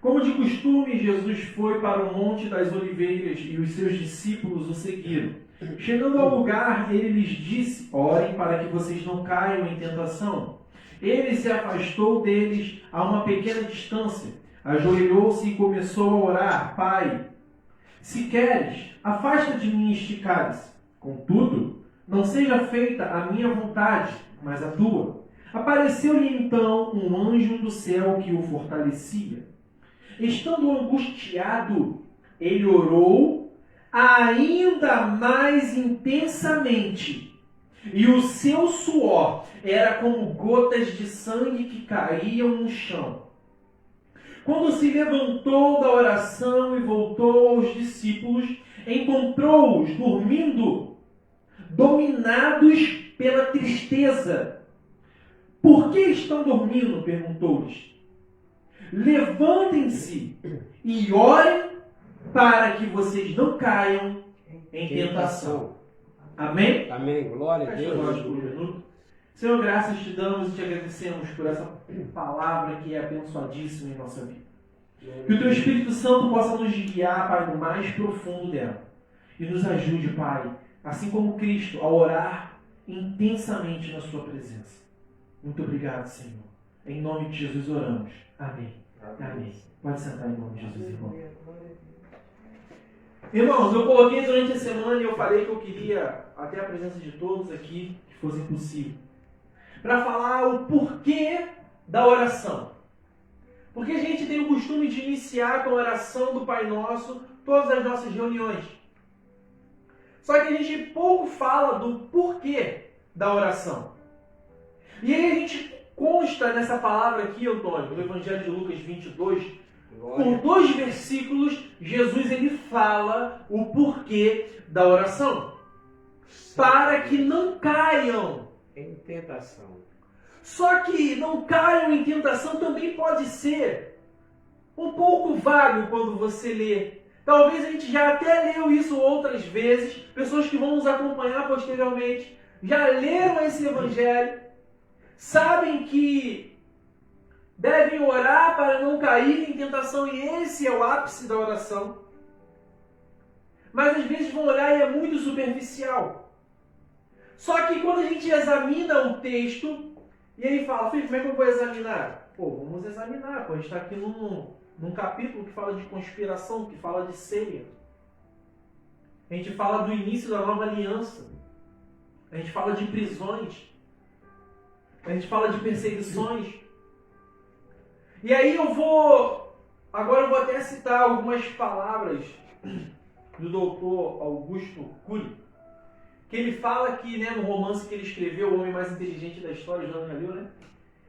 Como de costume, Jesus foi para o Monte das Oliveiras e os seus discípulos o seguiram. Chegando ao lugar, ele lhes disse: orem para que vocês não caiam em tentação. Ele se afastou deles a uma pequena distância, ajoelhou-se e começou a orar: Pai, se queres, afasta de mim este cálice. Contudo, não seja feita a minha vontade, mas a tua. Apareceu-lhe então um anjo do céu que o fortalecia. Estando angustiado, ele orou ainda mais intensamente, e o seu suor era como gotas de sangue que caíam no chão. Quando se levantou da oração e voltou aos discípulos, encontrou-os dormindo, dominados pela tristeza. Por que estão dormindo? Perguntou-lhes. Levantem-se e orem para que vocês não caiam em tentação. Amém? Amém. Glória a Feche os olhos por um Deus. minuto. Senhor, graças te damos e te agradecemos por essa palavra que é abençoadíssima em nossa vida. Que o Teu Espírito Santo possa nos guiar, Pai, no mais profundo dela. E nos ajude, Pai, assim como Cristo, a orar intensamente na sua presença. Muito obrigado, Senhor. Em nome de Jesus oramos. Amém. Amém. Pode sentar em nome de Jesus, irmão. Irmãos, eu coloquei durante a semana e eu falei que eu queria, até a presença de todos aqui, que fosse possível, para falar o porquê da oração. Porque a gente tem o costume de iniciar com a oração do Pai Nosso todas as nossas reuniões. Só que a gente pouco fala do porquê da oração. E aí a gente consta nessa palavra aqui, Antônio, no Evangelho de Lucas 22, por 2 versículos, Jesus ele fala o porquê da oração. Para que não caiam em tentação. Só que não caiam em tentação também pode ser um pouco vago quando você lê. Talvez a gente já até leu isso outras vezes. Pessoas que vão nos acompanhar posteriormente já leram esse evangelho. Sabem que devem orar para não cair em tentação e esse é o ápice da oração. Mas às vezes vão olhar e é muito superficial. Só que quando a gente examina o texto, e aí fala, filho, como é que eu vou examinar? Pô, vamos examinar. Pô, a gente está aqui num capítulo que fala de conspiração, que fala de ceia. A gente fala do início da nova aliança. A gente fala de prisões. A gente fala de perseguições. E aí agora eu vou até citar algumas palavras do doutor Augusto Cury, que ele fala que, no romance que ele escreveu, O Homem Mais Inteligente da História, já leu, né?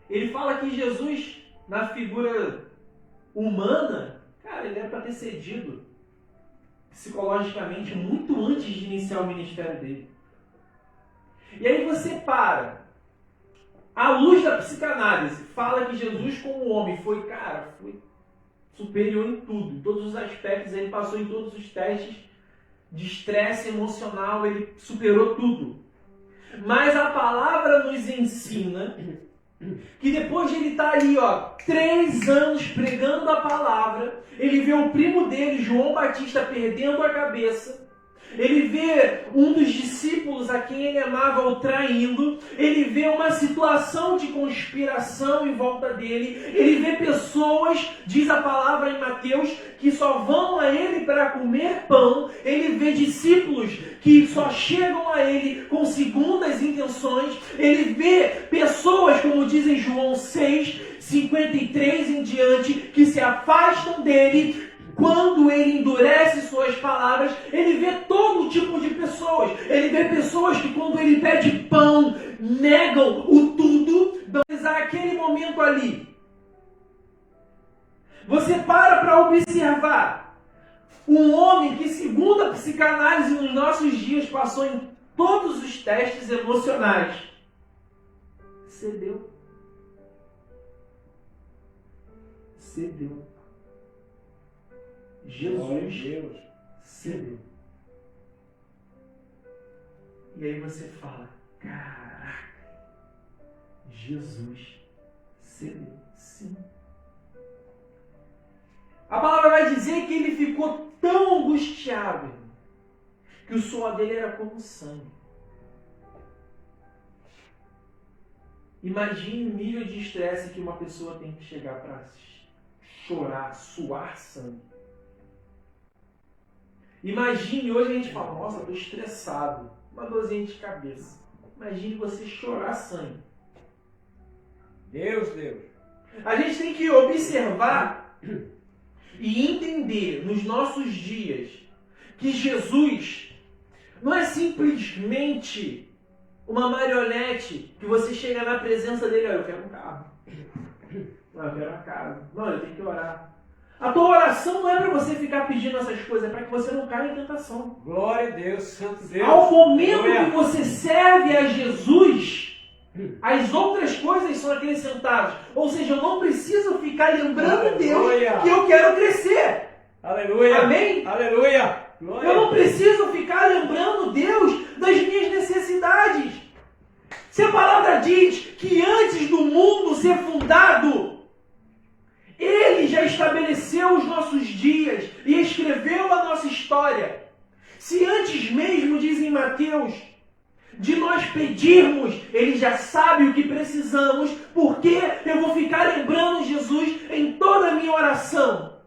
Ele fala que Jesus, na figura humana, cara, ele era para ter cedido psicologicamente muito antes de iniciar o ministério dele. E aí você à luz da psicanálise, fala que Jesus como homem foi superior em tudo, em todos os aspectos, ele passou em todos os testes de estresse emocional, ele superou tudo. Mas a palavra nos ensina que depois de ele estar ali, 3 anos pregando a palavra, ele vê o primo dele, João Batista, perdendo a cabeça. Ele vê um dos discípulos a quem ele amava o traindo. Ele vê uma situação de conspiração em volta dele. Ele vê pessoas, diz a palavra em Mateus, que só vão a ele para comer pão. Ele vê discípulos que só chegam a ele com segundas intenções. Ele vê pessoas, como diz em João 6:53 em diante, que se afastam dele. Quando ele endurece suas palavras, ele vê todo tipo de pessoas. Ele vê pessoas que quando ele pede pão, negam o tudo. Mas aquele momento ali, você para observar um homem que, segundo a psicanálise nos nossos dias, passou em todos os testes emocionais. Cedeu. Jesus cedeu. E aí você fala, caraca, Jesus cedeu. Sim. A palavra vai dizer que ele ficou tão angustiado que o suor dele era como sangue. Imagine o nível de estresse que uma pessoa tem que chegar para chorar, suar sangue. Imagine, hoje a gente fala, nossa, estou estressado, uma dorzinha de cabeça. Imagine você chorar sangue. Deus. A gente tem que observar e entender nos nossos dias que Jesus não é simplesmente uma marionete que você chega na presença dele, eu quero um carro, eu quero uma casa, não, eu tenho que orar. A tua oração não é para você ficar pedindo essas coisas, é para que você não caia em tentação. Glória a Deus, santo Deus. Ao momento que você serve a Jesus, as outras coisas são acrescentadas. Ou seja, eu não preciso ficar lembrando Deus que eu quero crescer. Aleluia. Amém? Aleluia. Glória. Eu não preciso ficar lembrando Deus das minhas necessidades. Se a palavra diz que antes do mundo ser fundado, Ele já estabeleceu os nossos dias e escreveu a nossa história. Se antes mesmo, diz em Mateus, de nós pedirmos, Ele já sabe o que precisamos, porque eu vou ficar lembrando Jesus em toda a minha oração.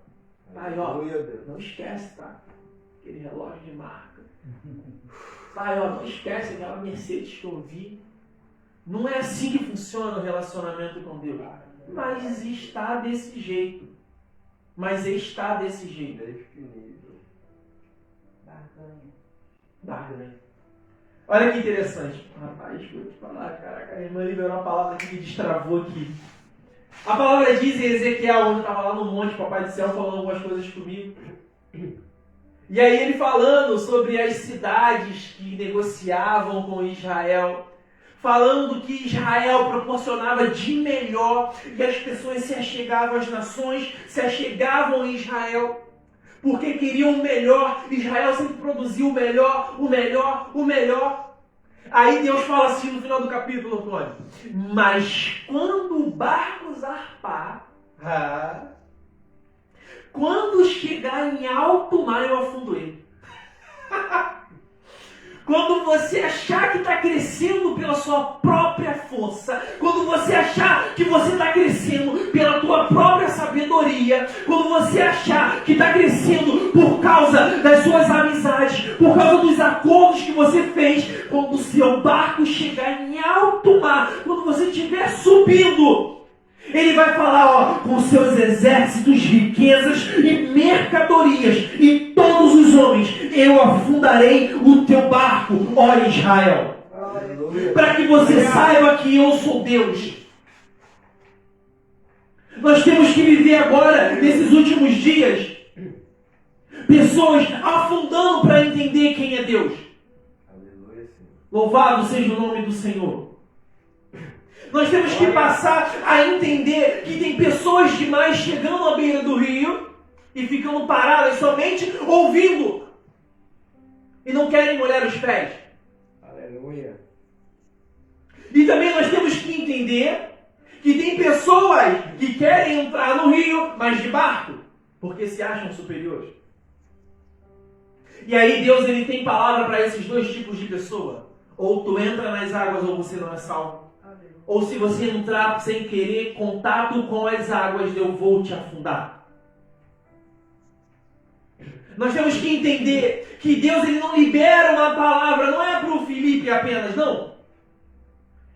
Pai, ó, não esquece, tá? Aquele relógio de marca. Pai, ó, não esquece aquela Mercedes que eu vi. Não é assim que funciona o relacionamento com Deus. Mas está desse jeito. Mas está desse jeito. Barganha. Olha que interessante. Rapaz, vou te falar, caraca, a irmã liberou uma palavra que me destravou aqui. A palavra diz em Ezequiel, onde eu estava lá no monte, Papai do Céu, falando algumas coisas comigo. E aí ele falando sobre as cidades que negociavam com Israel, falando que Israel proporcionava de melhor e as pessoas se achegavam, as nações se achegavam em Israel porque queriam o melhor. Israel sempre produziu o melhor, o melhor, o melhor. Aí Deus fala assim no final do capítulo, Antônio: mas quando o barco zarpar, quando chegar em alto mar, eu afundo ele. Quando você achar que está crescendo pela sua própria força, quando você achar que você está crescendo pela tua própria sabedoria, quando você achar que está crescendo por causa das suas amizades, por causa dos acordos que você fez, quando o seu barco chegar em alto mar, quando você estiver subindo, Ele vai falar, ó, com seus exércitos, riquezas e mercadorias e todos os homens, eu afundarei o teu barco, ó Israel. Para que você saiba que eu sou Deus. Nós temos que viver agora, nesses últimos dias, pessoas afundando para entender quem é Deus. Louvado seja o nome do Senhor. Nós temos que passar a entender que tem pessoas demais chegando à beira do rio e ficando paradas somente ouvindo e não querem molhar os pés. Aleluia. E também nós temos que entender que tem pessoas que querem entrar no rio, mas de barco, porque se acham superiores. E aí Deus, ele tem palavra para esses dois tipos de pessoa. Ou tu entra nas águas ou você não é salvo. Ou se você entrar sem querer contato com as águas, eu vou te afundar. Nós temos que entender que Deus, ele não libera uma palavra, não é para o Felipe apenas, não.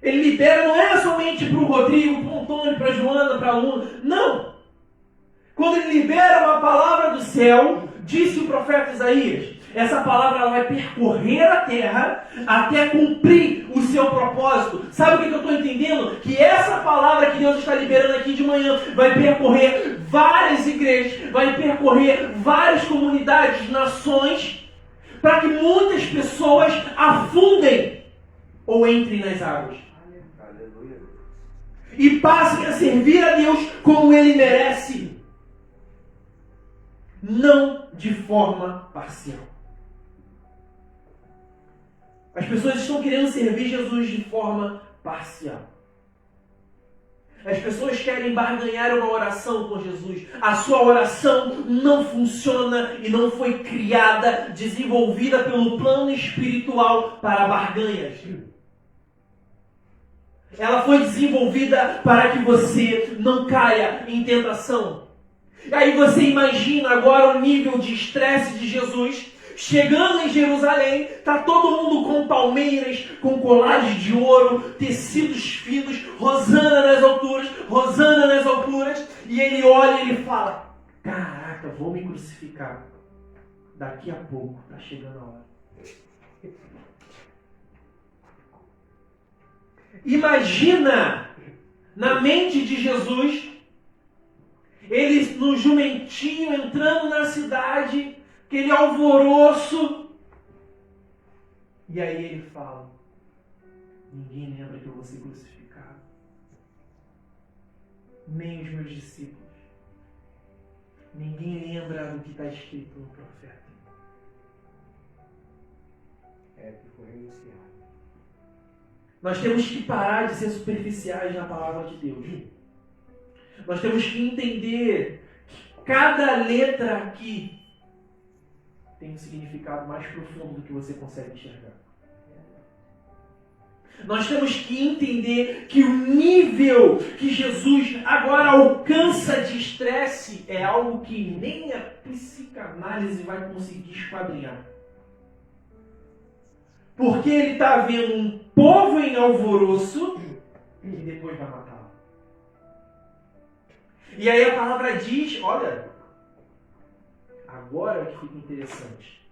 Ele libera não é somente para o Rodrigo, para o Antônio, para a Joana, para a Luna. Não. Quando ele libera uma palavra do céu, disse o profeta Isaías, essa palavra ela vai percorrer a terra até cumprir o seu propósito. Sabe o que eu estou entendendo? Que essa palavra que Deus está liberando aqui de manhã vai percorrer várias igrejas, vai percorrer várias comunidades, nações, para que muitas pessoas afundem ou entrem nas águas. Aleluia. E passem a servir a Deus como Ele merece. Não de forma parcial. As pessoas estão querendo servir Jesus de forma parcial. As pessoas querem barganhar uma oração com Jesus. A sua oração não funciona e não foi criada, desenvolvida pelo plano espiritual para barganhas. Ela foi desenvolvida para que você não caia em tentação. E aí você imagina agora o nível de estresse de Jesus. Chegando em Jerusalém, está todo mundo com palmeiras, com colares de ouro, tecidos finos, Rosana nas alturas, e ele olha e ele fala, caraca, vou me crucificar. Daqui a pouco, está chegando a hora. Imagina, na mente de Jesus, ele no jumentinho entrando na cidade, aquele alvoroço. E aí ele fala, ninguém lembra que eu vou ser crucificado. Nem os meus discípulos. Ninguém lembra do que está escrito no profeta. É que foi renunciado. Nós temos que parar de ser superficiais na palavra de Deus. Nós temos que entender que cada letra aqui tem um significado mais profundo do que você consegue enxergar. Nós temos que entender que o nível que Jesus agora alcança de estresse é algo que nem a psicanálise vai conseguir esquadrinhar. Porque ele está vendo um povo em alvoroço e depois vai matá-lo. E aí a palavra diz, olha, agora é que fica interessante.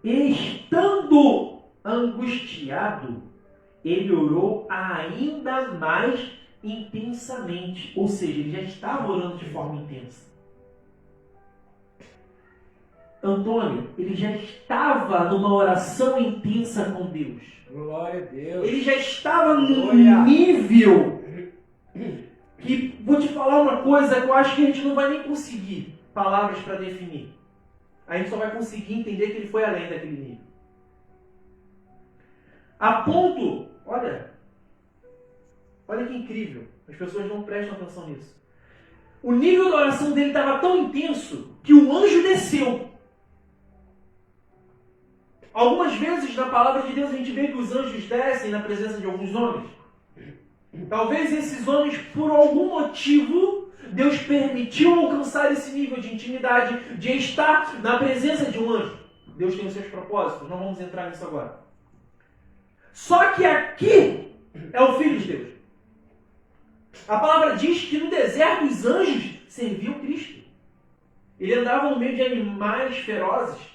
Estando angustiado, ele orou ainda mais intensamente. Ou seja, ele já estava orando de forma intensa. Antônio, ele já estava numa oração intensa com Deus. Glória a Deus. Ele já estava num nível que, vou te falar uma coisa que eu acho que a gente não vai nem conseguir palavras para definir. A gente só vai conseguir entender que ele foi além daquele nível. A ponto, olha que incrível, as pessoas não prestam atenção nisso. O nível da oração dele estava tão intenso que o anjo desceu. Algumas vezes na palavra de Deus a gente vê que os anjos descem na presença de alguns homens. Talvez esses homens, por algum motivo, Deus permitiu alcançar esse nível de intimidade, de estar na presença de um anjo. Deus tem os seus propósitos, não vamos entrar nisso agora. Só que aqui é o Filho de Deus. A palavra diz que no deserto os anjos serviam Cristo. Ele andava no meio de animais ferozes.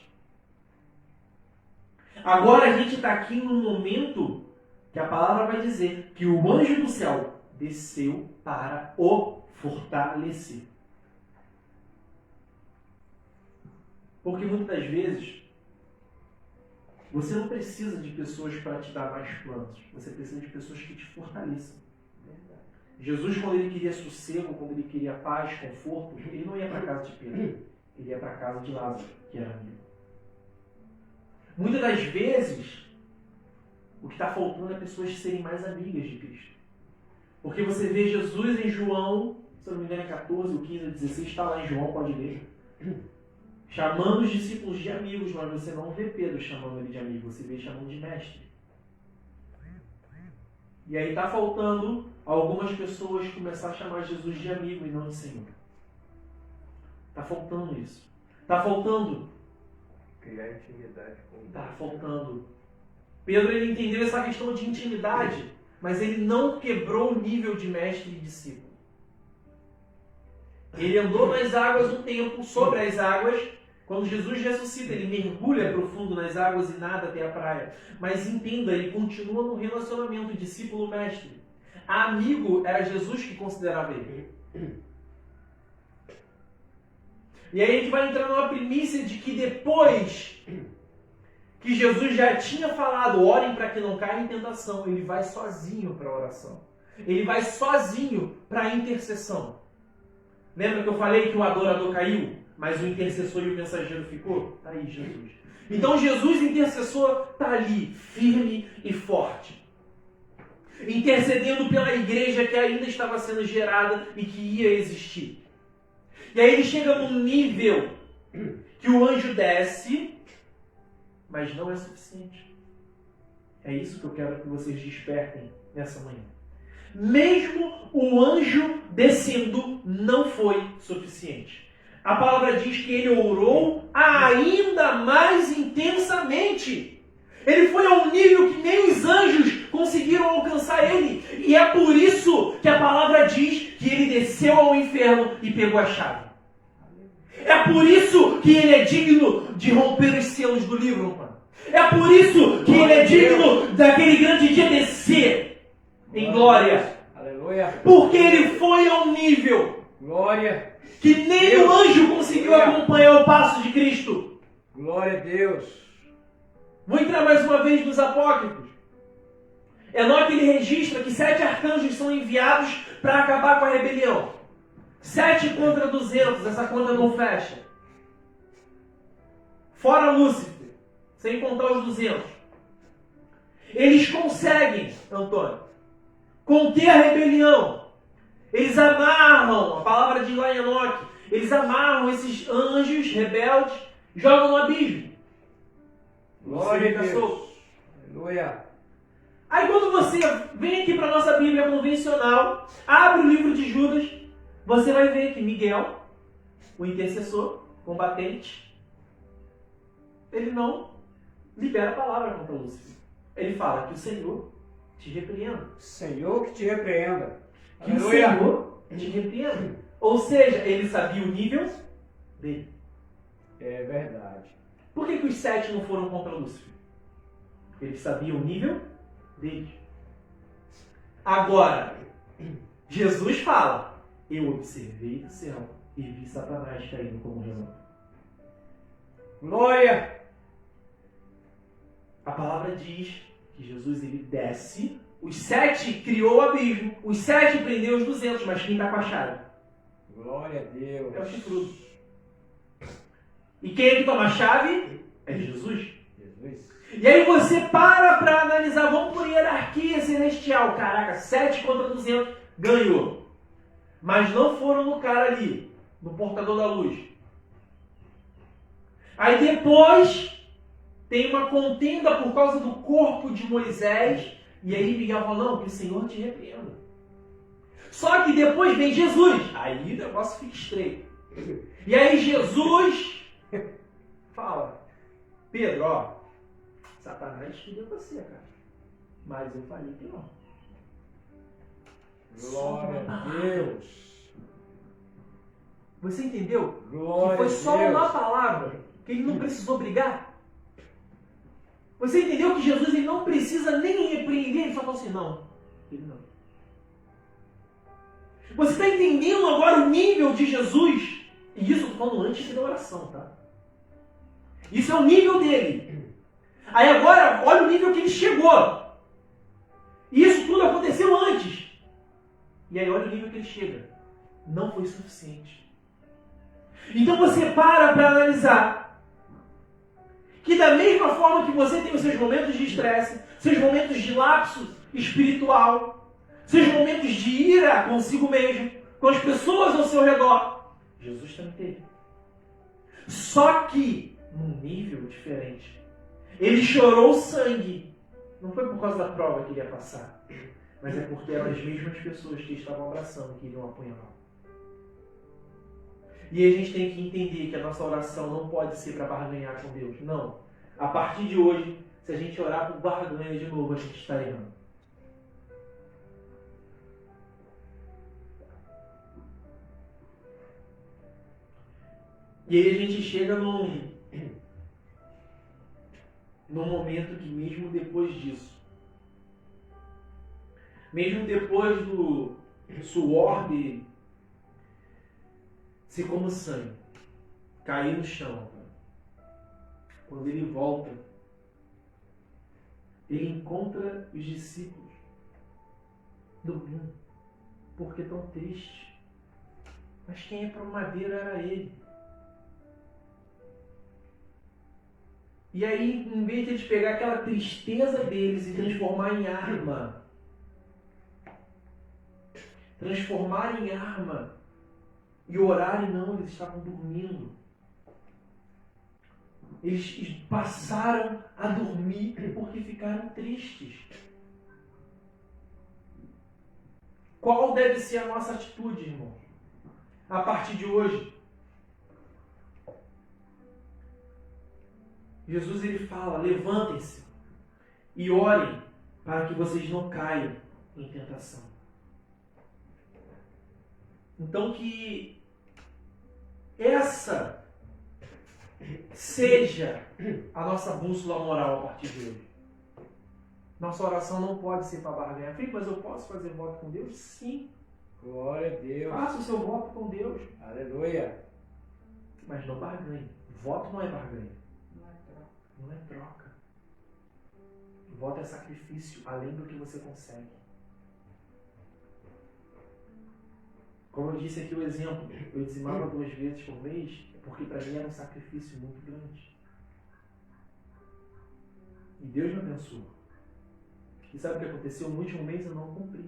Agora a gente está aqui num momento que a palavra vai dizer que o anjo do céu desceu para o fortalecer. Porque muitas das vezes você não precisa de pessoas para te dar mais planos. Você precisa de pessoas que te fortaleçam. Jesus, quando ele queria sossego, quando ele queria paz, conforto, ele não ia para a casa de Pedro. Ele ia para a casa de Lázaro, que era amigo. Muitas das vezes, o que está faltando é pessoas serem mais amigas de Cristo. Porque você vê Jesus em João, se eu não me engano é 14, ou 15, ou 16, está lá em João, pode ler. Chamando os discípulos de amigos, mas você não vê Pedro chamando ele de amigo, você vê chamando de mestre. E aí está faltando algumas pessoas começar a chamar Jesus de amigo e não de Senhor. Está faltando isso. Está faltando. Criar intimidade com Deus. Está faltando. Pedro ele entendeu essa questão de intimidade, mas ele não quebrou o nível de mestre e discípulo. Ele andou nas águas um tempo, sobre as águas. Quando Jesus ressuscita, ele mergulha profundo nas águas e nada até a praia. Mas entenda, ele continua no relacionamento discípulo-mestre. Amigo era Jesus que considerava ele. E aí a gente vai entrar numa primícia de que depois que Jesus já tinha falado, orem para que não caia em tentação, ele vai sozinho para a oração. Ele vai sozinho para a intercessão. Lembra que eu falei que o adorador caiu, mas o intercessor e o mensageiro ficou? Está aí Jesus. Então Jesus, intercessor, está ali, firme e forte. Intercedendo pela igreja que ainda estava sendo gerada e que ia existir. E aí ele chega num nível que o anjo desce, mas não é suficiente. É isso que eu quero que vocês despertem nessa manhã. Mesmo o anjo descendo não foi suficiente. A palavra diz que ele orou ainda mais intensamente. Ele foi a um nível que nem os anjos conseguiram alcançar ele. E é por isso que a palavra diz que ele desceu ao inferno e pegou a chave. É por isso que ele é digno de romper os selos do livro, mano. É por isso que ele é digno daquele grande dia descer em glória. Aleluia. Porque ele foi a um nível Glória. que nem o anjo conseguiu acompanhar o passo de Cristo. Glória a Deus. Vou entrar mais uma vez nos apócrifos. Enoque ele registra que 7 arcanjos são enviados para acabar com a rebelião. 7 contra 200, essa conta não fecha. Fora Lúcifer, sem contar os 200. Eles conseguem, Antônio, conter a rebelião. Eles amarram, a palavra diz lá em Enoque, eles amarram esses anjos rebeldes, jogam no abismo. Glória a Você fica Deus. solto. Aleluia. Aí quando você vem aqui para a nossa Bíblia convencional, abre o livro de Judas, você vai ver que Miguel, o intercessor, combatente, ele não libera a palavra contra Lúcifer. Ele fala que o Senhor te repreenda. Senhor que te repreenda. Que o Senhor te repreenda. Ou seja, ele sabia o nível dele. É verdade. Por que os 7 não foram contra Lúcifer? Ele sabia o nível deles. Agora, Jesus fala, eu observei do céu e vi Satanás caindo como um relâmpago. Glória. A palavra diz que Jesus ele desce, os 7 criou o abismo, os 7 prendeu os 200, mas quem está com a chave? Glória a Deus. É o chifrudo. E quem é que toma a chave? É Jesus. Jesus. E aí você para analisar, vamos por hierarquia celestial. Caraca, 7 contra 200, ganhou. Mas não foram no cara ali, no portador da luz. Aí depois tem uma contenda por causa do corpo de Moisés. E aí Miguel fala, não, que o Senhor te repreenda. Só que depois vem Jesus. Aí o negócio fica estreito. E aí Jesus fala, Pedro, ó, Satanás queria você, cara. Mas eu falei que não. Glória a Deus. Você entendeu? Glória Que foi a só Deus. uma palavra que ele não precisou brigar. Você entendeu que Jesus ele não precisa nem repreender, ele só falou assim, não. Ele não. Você está entendendo agora o nível de Jesus? E isso eu estou falando antes da oração, tá? Isso é o nível dele. Aí agora, olha o nível que ele chegou. Isso tudo aconteceu antes. E aí olha o nível que ele chega. Não foi suficiente. Então você para analisar que da mesma forma que você tem os seus momentos de estresse, seus momentos de lapso espiritual, seus momentos de ira consigo mesmo, com as pessoas ao seu redor, Jesus também teve. Só que num nível diferente. Ele chorou sangue. Não foi por causa da prova que ele ia passar, mas é porque eram as mesmas pessoas que estavam abraçando, que iriam apunhalar. E a gente tem que entender que a nossa oração não pode ser para barganhar com Deus. Não. A partir de hoje, se a gente orar por barganha de novo, a gente está errando. E aí a gente chega num momento que mesmo depois disso, mesmo depois do suor dele ser como sangue, cair no chão, quando ele volta, ele encontra os discípulos dormindo, porque tão tristes. Mas quem é madeira era ele. E aí, em vez de eles pegar aquela tristeza deles e transformar em arma, e orarem, não, eles estavam dormindo. Eles passaram a dormir porque ficaram tristes. Qual deve ser a nossa atitude, irmão? A partir de hoje. Jesus ele fala, levantem-se e orem para que vocês não caiam em tentação. Então que essa seja a nossa bússola moral a partir de hoje. Nossa oração não pode ser para barganhar. Felipe, mas eu posso fazer voto com Deus? Sim. Glória a Deus. Faça o seu voto com Deus. Aleluia. Mas não barganhe. Voto não é barganha. Não é troca. Voto é sacrifício, além do que você consegue. Como eu disse aqui o exemplo, eu dizimava 2 vezes por mês, porque para mim era um sacrifício muito grande. E Deus me abençoou. E sabe o que aconteceu? No último mês eu não cumpri.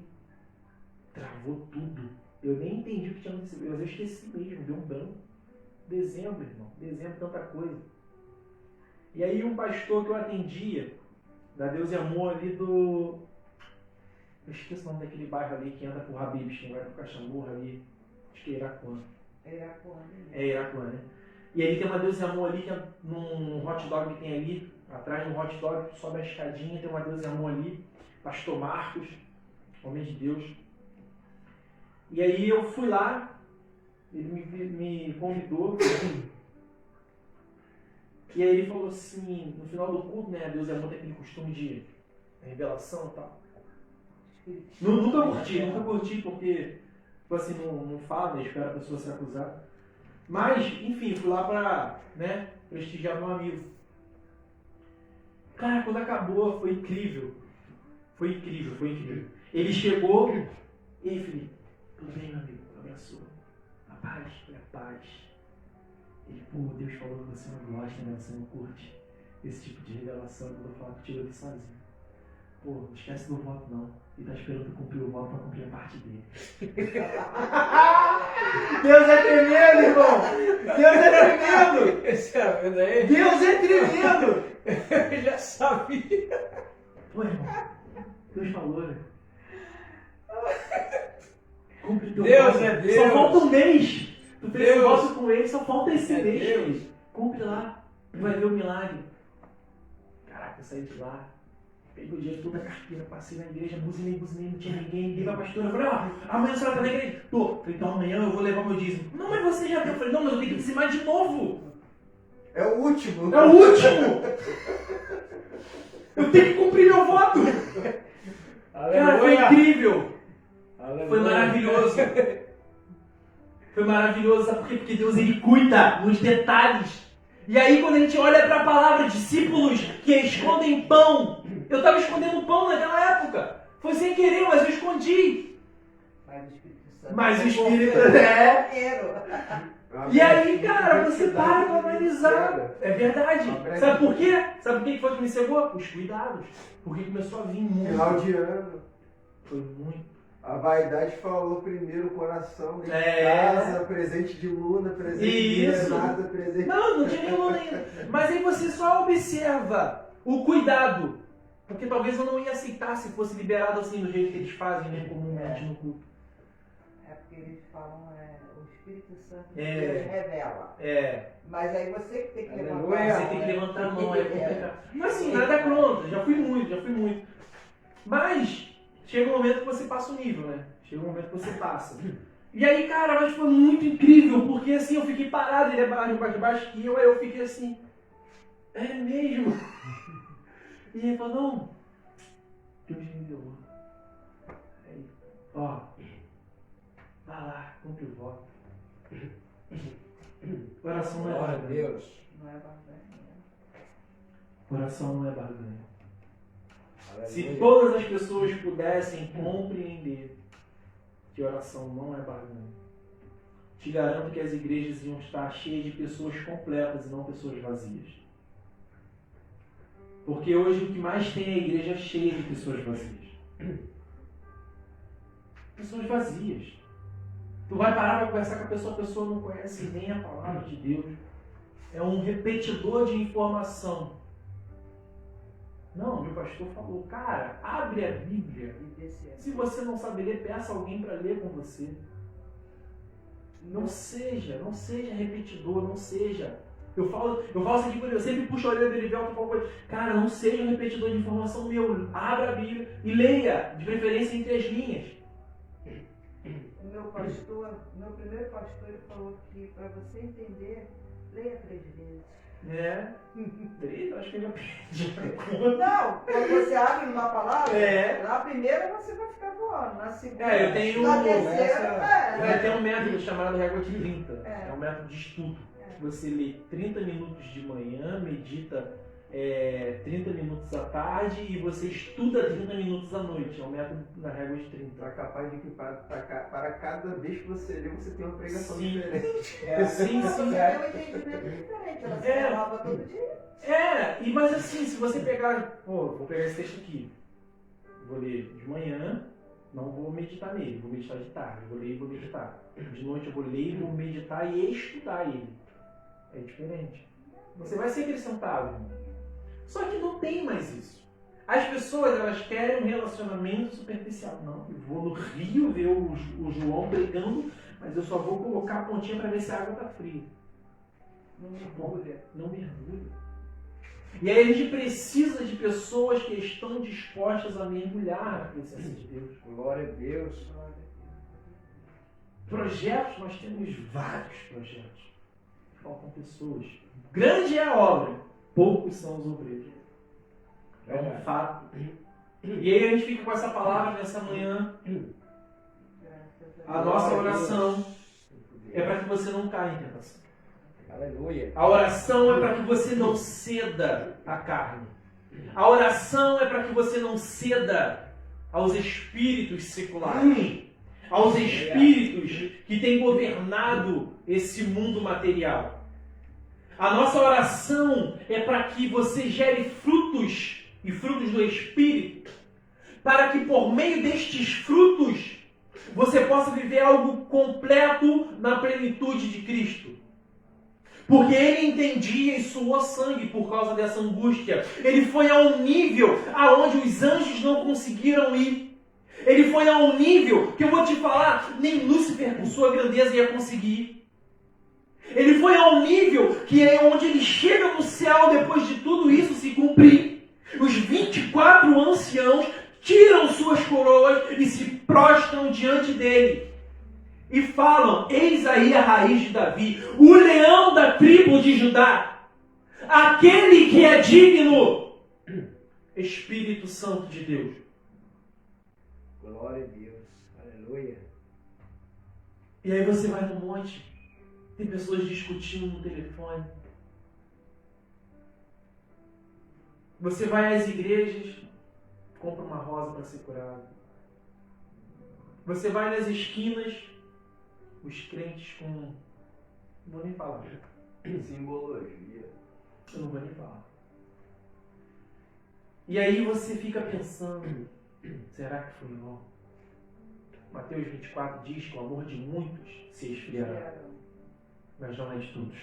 Travou tudo. Eu nem entendi o que tinha acontecido. Eu esqueci mesmo, deu um branco. Dezembro, irmão. Dezembro, tanta coisa. E aí um pastor que eu atendia Da Deus e Amor ali do... Eu esqueci o nome daquele bairro ali que anda pro Habib's, que vai pro Caxamurra ali. Acho que é Irapuã. É Irapuã, né? E ali tem uma Deus e Amor ali, que é num hot dog que tem ali. Atrás do hot dog, tu sobe a escadinha, tem uma Deus e Amor ali. Pastor Marcos, homem de Deus. E aí eu fui lá, ele me convidou. E aí ele falou assim, no final do culto, né? Deus e Amor tem aquele costume de revelação e tal. Nunca curti, porque, tipo assim, não fala, né? Espera a pessoa ser acusada. Mas, enfim, fui lá pra, né, prestigiar meu amigo. Cara, quando acabou, foi incrível. Foi incrível. Ele chegou, e aí, Felipe, tudo bem, meu amigo? Abraçou. A paz, foi a paz. Ele, pô, Deus falou que você não gosta, né? Você não curte esse tipo de revelação, quando eu falo contigo ali sozinho. Pô, não esquece do voto não. Ele tá esperando eu cumprir o voto pra cumprir a parte dele. Deus é tremendo, irmão! Deus é tremendo! Esse é vendo aí? Deus é tremendo! Eu já sabia. Pô, irmão, Deus falou, né? Cumpre teu Deus voto. é Deus. Só falta um mês. Tu fez Deus. o voto com ele, só falta esse É mês. Deus. Cumpre lá. Tu vai ver o milagre. Caraca, eu saí de lá. Peguei o dinheiro, toda a carteira, passei na igreja, buzinei, não tinha ninguém, liguei pra pastora, eu falei, ó, amanhã a senhora tá na igreja? Tô. Falei, então amanhã eu vou levar meu dízimo. Não, mas você já deu. Eu falei, não, mas eu tenho que dizimar de novo. É o último. É o último! Eu tenho que cumprir meu voto! Cara, foi incrível! Foi maravilhoso! Foi maravilhoso, sabe por quê? Porque Deus, ele cuida nos detalhes. E aí, quando a gente olha para a palavra, discípulos que escondem pão. Eu estava escondendo pão naquela época. Foi sem querer, mas eu escondi. Mas o Espírito E aí, cara, você para para analisar. É verdade. Sabe por quê? Sabe por que foi que me cegou? Os cuidados. Porque começou a vir muito. Final de ano. Foi muito. A vaidade falou primeiro, o coração, dentro de É. casa, presente de Luna, presente Isso. de Renata, presente... Não tinha nenhum ainda. Mas aí você só observa o cuidado. Porque talvez eu não ia aceitar se fosse liberado assim do jeito que eles fazem, né, comumente no culto. É porque eles falam, o Espírito Santo É. Deus revela. É. Mas aí você que tem que levantar Aleluia. a Você mão, tem que né? levantar a mão, é complicado. Mas assim, nada contra, já fui muito. Mas chega um momento que você passa o nível, né? Chega um momento que você passa. E aí, cara, mas foi muito incrível, porque assim, eu fiquei parado, ele é embaixo de baixo que eu, aí eu fiquei assim, é mesmo? E ele falou, não, Deus me deu. Aí, ó, vai lá, cumpre o voto. Oração não é Glória a barganha. Deus. Não é barganha. Oração não é barganha. Se Aleluia. todas as pessoas pudessem compreender que oração não é barganha, te garanto que as igrejas iam estar cheias de pessoas completas e não pessoas vazias. Porque hoje o que mais tem é a igreja cheia de pessoas vazias. Pessoas vazias. Tu vai parar para conversar com a pessoa não conhece nem a palavra de Deus. É um repetidor de informação. Não, meu pastor falou, cara, abre a Bíblia. Se você não sabe ler, peça alguém para ler com você. Não seja repetidor, não seja. Eu falo isso aqui por eu sempre puxo a orelha dele e falo com ele. Cara, não seja um repetidor de informação meu. Abra a Bíblia e leia, de preferência entre as linhas. Meu primeiro pastor, ele falou que para você entender, leia 3 vezes. É. 3, acho que eu já perdi. Não, quando você abre uma palavra, É. na primeira você vai ficar voando, na segunda, Eu tenho na terceira, Eu tenho um método chamado Régua de 30. É. É um método de estudo. Você lê 30 minutos de manhã, medita 30 minutos à tarde e você estuda 30 minutos à noite. É um método da Régua de 30. Tá capaz de que para cada vez que você lê, você tem uma pregação Sim. diferente. Sim, você sim. tem um entendimento diferente, ela se renova todo dia. Mas assim, se você pegar, vou pegar esse texto aqui, vou ler de manhã, não vou meditar nele, vou meditar de tarde, vou ler e vou meditar. De noite eu vou ler e vou meditar e estudar ele. É diferente. Você vai ser acrescentado, irmão. Só que não tem mais isso. As pessoas, elas querem um relacionamento superficial. Não, eu vou no rio ver o João brigando, mas eu só vou colocar a pontinha para ver se a água está fria. Não mergulha. Não mergulha. E aí a gente precisa de pessoas que estão dispostas a mergulhar na presença de Deus. Glória a Deus. Projetos, nós temos vários projetos. Faltam pessoas. Grande é a obra, poucos são os obreiros. É um fato. E aí a gente fica com essa palavra nessa manhã. A nossa oração é para que você não caia em tentação. Aleluia. A oração é para que você não ceda à carne. A oração é para que você não ceda aos espíritos seculares, aos espíritos que têm governado esse mundo material. A nossa oração é para que você gere frutos e frutos do Espírito, para que por meio destes frutos você possa viver algo completo na plenitude de Cristo. Porque ele entendia e suou sangue por causa dessa angústia. Ele foi a um nível aonde os anjos não conseguiram ir. Ele foi a um nível que eu vou te falar, nem Lúcifer com sua grandeza ia conseguir. Ele foi a um nível que é onde ele chega no céu depois de tudo isso se cumprir. Os 24 anciãos tiram suas coroas e se prostram diante dele. E falam, eis aí a raiz de Davi, o leão da tribo de Judá, aquele que é digno, Espírito Santo de Deus. Glória a Deus. Aleluia. E aí você vai no monte, tem pessoas discutindo no telefone. Você vai às igrejas, compra uma rosa para ser curado. Você vai nas esquinas, os crentes com... Não vou nem falar. Simbologia. Eu não vou nem falar. E aí você fica pensando, será que foi bom? Mateus 24 diz que o amor de muitos se esfriará, mas não é de todos.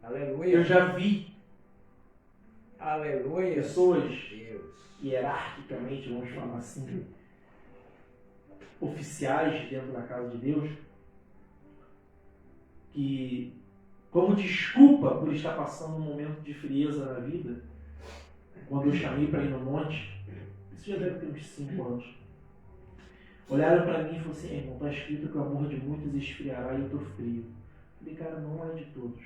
Aleluia. Eu já vi Aleluia. pessoas Deus. hierarquicamente, vamos falar assim, oficiais dentro da casa de Deus, que, como desculpa por estar passando um momento de frieza na vida, quando eu chamei para ir no monte, isso já deve ter uns 5 anos, olharam para mim e falaram assim, irmão, está escrito que o amor de muitos esfriará e eu estou frio. Eu falei, cara, não é de todos.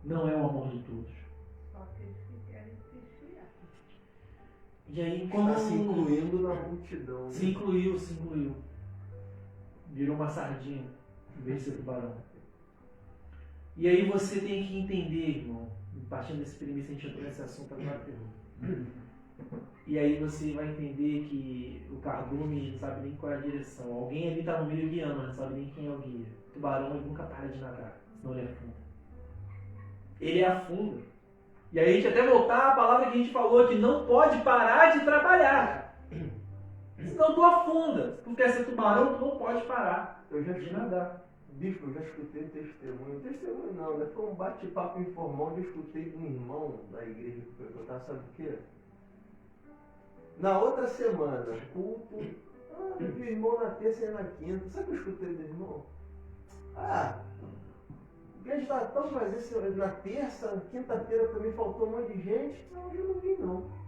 Não é o amor de todos. Só que eles que querem se esfriar. E aí, quando... Está se incluindo na multidão. Se incluiu. Virou uma sardinha, em vez de ser tubarão. E aí você tem que entender, irmão, partindo desse premissa, a gente entrou nesse assunto agora, terror. E aí você vai entender que o cardume não sabe nem qual é a direção. Alguém ali está no meio guiando, mas não sabe nem quem é o guia. O tubarão ele nunca para de nadar, senão ele afunda. Ele afunda. E aí a gente até voltar à palavra que a gente falou, que não pode parar de trabalhar. Senão tu afunda. Se tu quer ser tubarão, tu não pode parar Eu já de nadar. Bispo, eu já escutei testemunho. Testemunho não, né? Foi um bate-papo informal que eu escutei de um irmão da igreja que foi perguntar, sabe o quê? Na outra semana, culto. Eu vi o irmão na terça e na quinta. Sabe o que eu escutei do irmão? A igreja estava tão vazia na terça, quinta-feira também faltou um monte de gente. Não, hoje eu não vi não.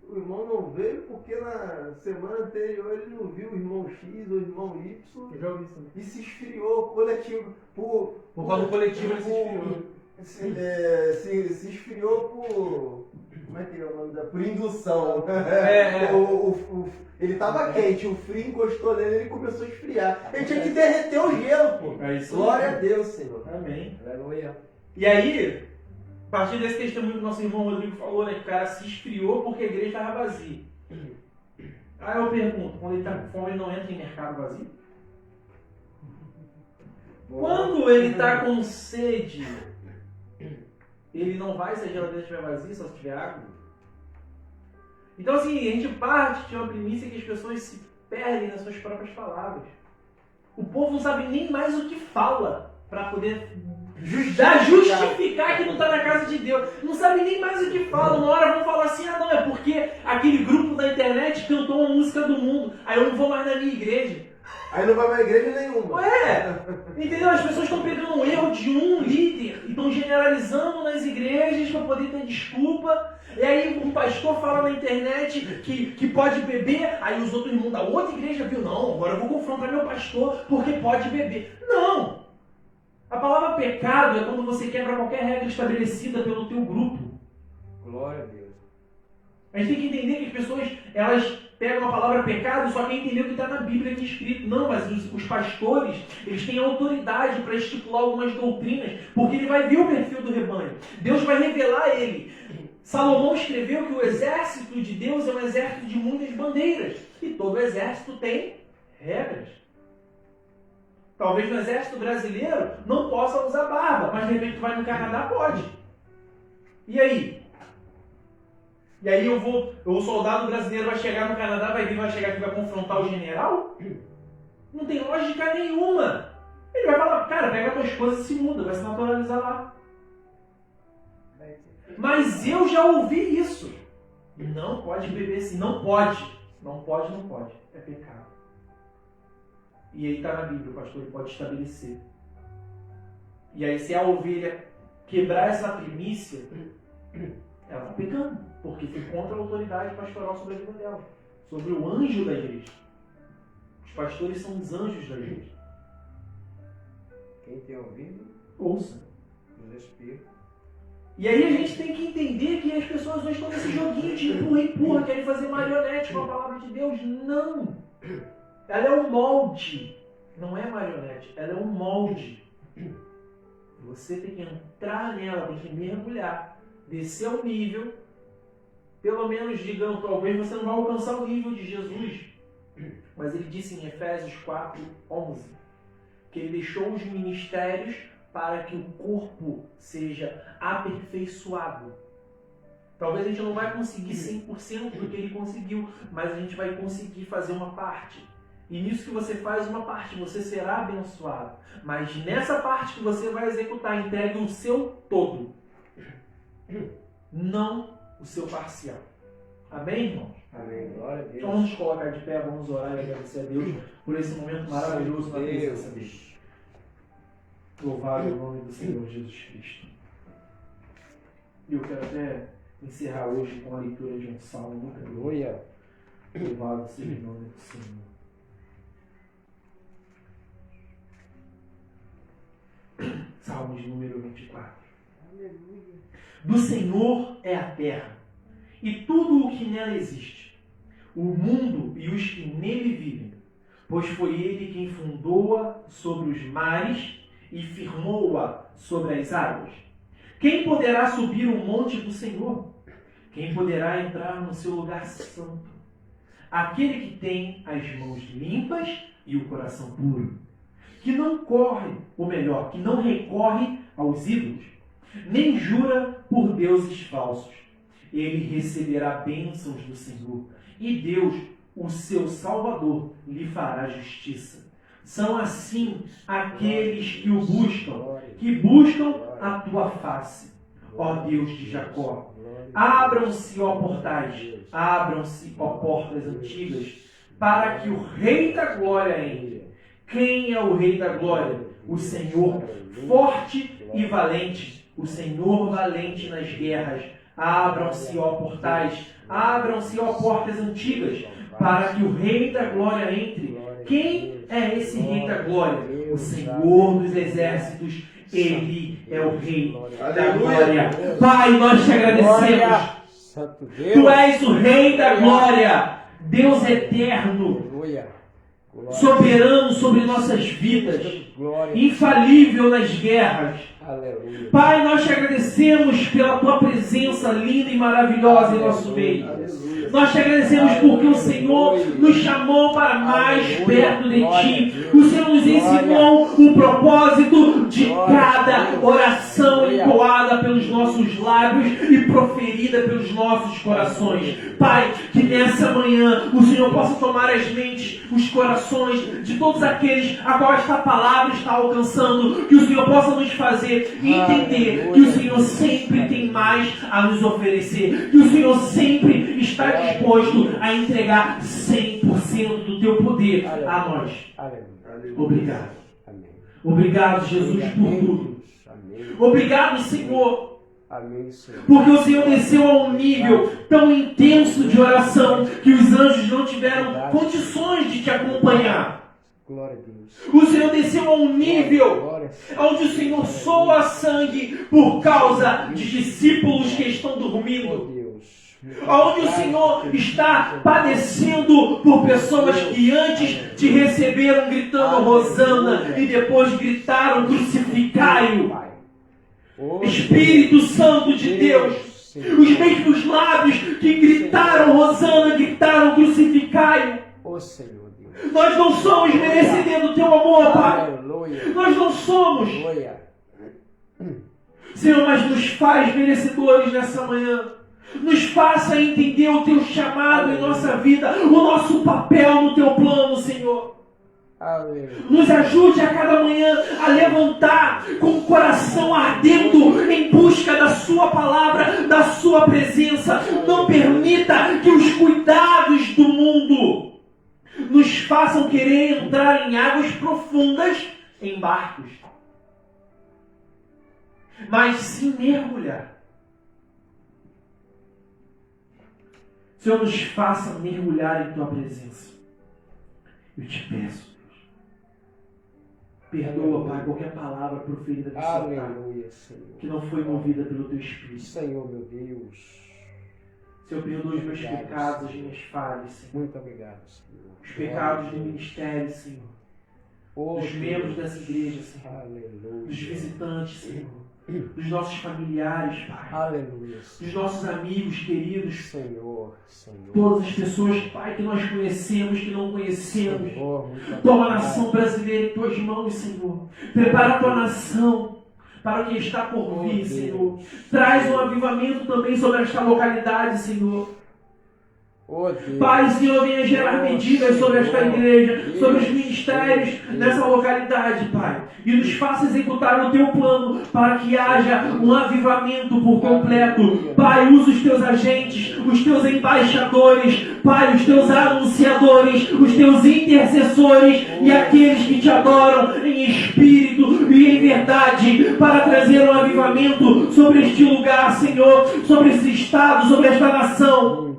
O irmão não veio porque na semana anterior ele não viu o irmão X ou o irmão Y. Eu já ouvi isso também. E se esfriou coletivo. Por causa do coletivo ele se esfriou. Se esfriou por. Como é que é o nome da? Por indução. Ele estava quente, o frio encostou nele e ele começou a esfriar. Ele tinha que derreter o gelo, pô. É isso. Glória a Deus, Senhor. Amém. Aleluia. E aí, a partir desse testemunho que o nosso irmão Rodrigo falou, né, que o cara se esfriou porque a igreja estava vazia. Aí eu pergunto, quando ele está com fome, ele não entra em mercado vazio? Quando ele está com sede, ele não vai se a geladeira estiver vazia, só se tiver água? Então assim, a gente parte de uma premissa que as pessoas se perdem nas suas próprias palavras. O povo não sabe nem mais o que fala para poder justificar que não está na casa de Deus. Não sabe nem mais o que fala. Uma hora vão falar assim, ah não, é porque aquele grupo da internet cantou uma música do mundo. Aí eu não vou mais na minha igreja. Aí não vai mais igreja nenhuma. Ué, entendeu? As pessoas estão pegando um erro de um líder e estão generalizando nas igrejas para poder ter desculpa. E aí um pastor fala na internet que pode beber, aí os outros irmãos da outra igreja viu, não, agora eu vou confrontar meu pastor porque pode beber. Não! A palavra pecado é quando você quebra qualquer regra estabelecida pelo teu grupo. Glória a Deus. A gente tem que entender que as pessoas, elas pegam a palavra pecado e só querem entender o que está na Bíblia aqui escrito. Não, mas os pastores, eles têm autoridade para estipular algumas doutrinas, porque ele vai ver o perfil do rebanho. Deus vai revelar a ele. Salomão escreveu que o exército de Deus é um exército de muitas bandeiras. E todo exército tem regras. Talvez no exército brasileiro não possa usar barba, mas de repente tu vai no Canadá, pode. E aí? E aí o soldado brasileiro vai chegar no Canadá, vai chegar aqui e vai confrontar o general? Não tem lógica nenhuma. Ele vai falar, cara, pega a tua esposa e se muda, vai se naturalizar lá. Mas eu já ouvi isso. Não pode beber assim, não pode. Não pode, não pode. É pecado. E aí está na Bíblia, o pastor ele pode estabelecer. E aí se a ovelha quebrar essa primícia, ela está pecando, porque foi contra a autoridade pastoral sobre a vida dela, sobre o anjo da igreja. Os pastores são os anjos da igreja. Quem tem ouvido, ouça. nos espíritos. E aí a gente tem que entender que as pessoas hoje estão nesse joguinho de empurra, querem fazer marionete com a palavra de Deus. Não! Ela é um molde. Não é marionete, ela é um molde. Você tem que entrar nela, tem que mergulhar, descer ao nível, pelo menos, digamos, talvez você não vai alcançar o nível de Jesus, mas ele disse em Efésios 4:11 que ele deixou os ministérios para que o corpo seja aperfeiçoado. Talvez a gente não vai conseguir 100% do que ele conseguiu, mas a gente vai conseguir fazer uma parte. E nisso que você faz uma parte, você será abençoado. Mas nessa parte que você vai executar, entregue o seu todo. Não o seu parcial. Amém, irmãos? Amém. Glória a Deus. Então vamos nos colocar de pé, vamos orar e agradecer a Deus por esse momento maravilhoso na presença dele. Louvado o nome do Senhor Jesus Cristo. E eu quero até encerrar hoje com a leitura de um salmo. Aleluia. Louvado seja o nome do Senhor. Salmo de número 24. Aleluia. Do Senhor é a terra, e tudo o que nela existe, o mundo e os que nele vivem, pois foi ele quem fundou-a sobre os mares e firmou-a sobre as águas. Quem poderá subir o monte do Senhor? Quem poderá entrar no seu lugar santo? Aquele que tem as mãos limpas e o coração puro, que não corre, ou melhor, que não recorre aos ídolos, nem jura por deuses falsos. Ele receberá bênçãos do Senhor, e Deus, o seu Salvador, lhe fará justiça. São assim aqueles que o buscam, que buscam a tua face, ó Deus de Jacó. Abram-se, ó portais, abram-se, ó portas antigas, para que o Rei da Glória entre. Quem é o Rei da Glória? O Senhor forte e valente, o Senhor valente nas guerras. Abram-se, ó portais, abram-se, ó portas antigas, para que o Rei da Glória entre. Quem é esse Rei da Glória? O Senhor dos Exércitos, Ele é o Rei da Glória. Pai, nós te agradecemos. Tu és o Rei da Glória, Deus eterno, soberano sobre nossas vidas, infalível nas guerras. Aleluia. Pai, nós te agradecemos pela tua presença linda e maravilhosa em nosso meio. Nós te agradecemos porque o Senhor nos chamou para mais perto de ti. O Senhor nos ensinou o propósito de cada oração entoada pelo pelos nossos lábios e proferida pelos nossos corações. Pai, que nessa manhã o Senhor possa tomar as mentes, os corações de todos aqueles a qual esta palavra está alcançando, que o Senhor possa nos fazer entender que o Senhor sempre tem mais a nos oferecer, que o Senhor sempre está disposto a entregar 100% do teu poder a nós. Obrigado. Obrigado, Jesus, por tudo. Obrigado, Senhor. Porque o Senhor desceu a um nível tão intenso de oração que os anjos não tiveram condições de te acompanhar. O Senhor desceu a um nível onde o Senhor soa sangue por causa de discípulos que estão dormindo. Onde o Senhor está padecendo por pessoas que antes te receberam gritando Hosana e depois gritaram crucificai-o. Espírito Santo de Deus, os mesmos lábios que gritaram Hosana, gritaram crucificai-o. Nós não somos merecedores do teu amor, Pai. Nós não somos. Senhor, mas nos faz merecedores nessa manhã. Nos faça entender o teu chamado em nossa vida, o nosso papel no teu plano, Senhor. Nos ajude a cada manhã a levantar com o coração ardendo em busca da sua palavra, da sua presença. Não permita que os cuidados do mundo nos façam querer entrar em águas profundas em barcos, mas sim mergulhar. Senhor, nos faça mergulhar em tua presença. Eu te peço, Deus. Perdoa, Pai, qualquer palavra proferida do Aleluia, Senhor. que não foi movida pelo teu Espírito. Senhor, meu Deus. Senhor, perdoa os meus pecados, as minhas falhas, Senhor. Muito obrigado, Senhor. Os pecados do ministério, Senhor. Dos membros dessa igreja, Senhor. Aleluia. Dos visitantes, Senhor. Dos nossos familiares, Pai. Aleluia. Dos nossos amigos queridos. Senhor. Todas as pessoas, Pai, que nós conhecemos, que não conhecemos. Senhor, Toma a nação brasileira em tuas mãos, Senhor. Prepara a tua nação para o que está por vir, Senhor. Traz um avivamento também sobre esta localidade, Senhor. Pai, Senhor, venha gerar medidas sobre esta igreja, sobre os ministérios nessa localidade, Pai. E nos faça executar o teu plano para que haja um avivamento por completo. Pai, usa os teus agentes, os teus embaixadores, Pai, os teus anunciadores, os teus intercessores e aqueles que te adoram em espírito e em verdade para trazer um avivamento sobre este lugar, Senhor, sobre esse estado, sobre esta nação.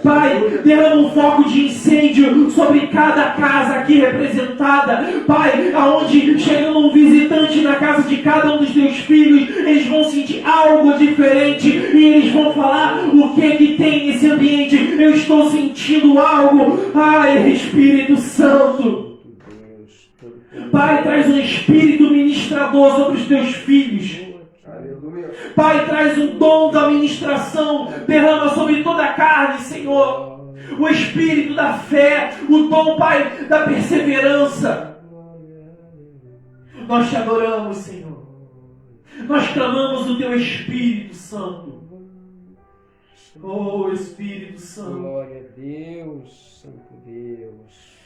Pai, derrama um foco de incêndio sobre cada casa aqui representada. Pai, aonde chegando um visitante na casa de cada um dos teus filhos, eles vão sentir algo diferente e eles vão falar o que tem nesse ambiente. Eu estou sentindo algo. Ai, Espírito Santo. Pai, traz um espírito ministrador sobre os teus filhos. Pai, traz um dom da ministração, derrama sobre toda a carne, Senhor, o espírito da fé, o dom, Pai, da perseverança. Nós te adoramos, Senhor. Nós clamamos o teu Espírito Santo. Oh, Espírito Santo. Glória a Deus, Santo Deus.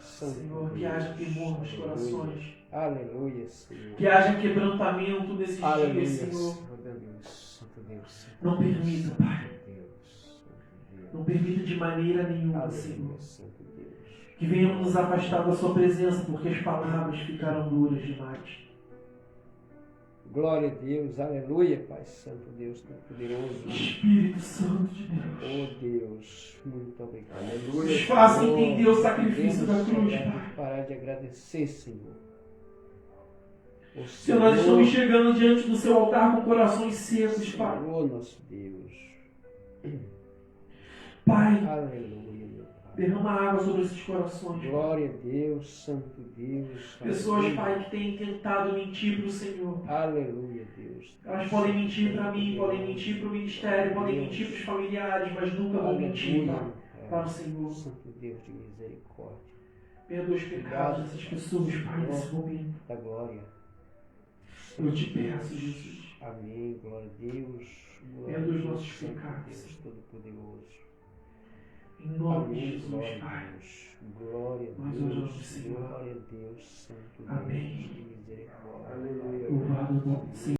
Senhor, que haja temor nos corações. Aleluia, Senhor. Que haja quebrantamento nesses Aleluia, dias, Senhor. Santo Deus. Não permita, Pai. Deus. Não permita de maneira nenhuma, Aleluia, Senhor, Santo Deus. que venhamos nos afastar da sua presença, porque as palavras ficaram duras demais. Glória a Deus, aleluia, Pai Santo, Deus Todo-Poderoso. Espírito Santo de Deus, Oh Deus, muito obrigado. nos faça entender o sacrifício da cruz, Pai. Parar de agradecer, Senhor. O Senhor, nós estamos chegando diante do seu altar com corações secos, Pai. Senhor, nosso Deus. Pai, Aleluia, meu Pai. derrama água sobre esses corações. Glória a Deus, Santo Deus. Pessoas, Aleluia. Pai, que têm tentado mentir para o Senhor. Aleluia, Deus. Elas podem mentir para mim, podem mentir para o ministério, podem mentir para os familiares, mas nunca vão mentir, Pai, para o Senhor. Santo Deus de misericórdia, Perdoa os pecados dessas pessoas, Pai, nesse momento. da glória. Eu te peço, Jesus. Amém. Glória a Deus. Glória Perdoa os a Deus, nossos Santo pecados. Deus Todo-Poderoso. Em nome de Amém. Jesus, Glória a Pai. Deus. Glória a Nós Deus. oramos, Senhor. Glória a Deus, Santo Deus Amém. de misericórdia. Aleluia. Louvado o nome do Senhor.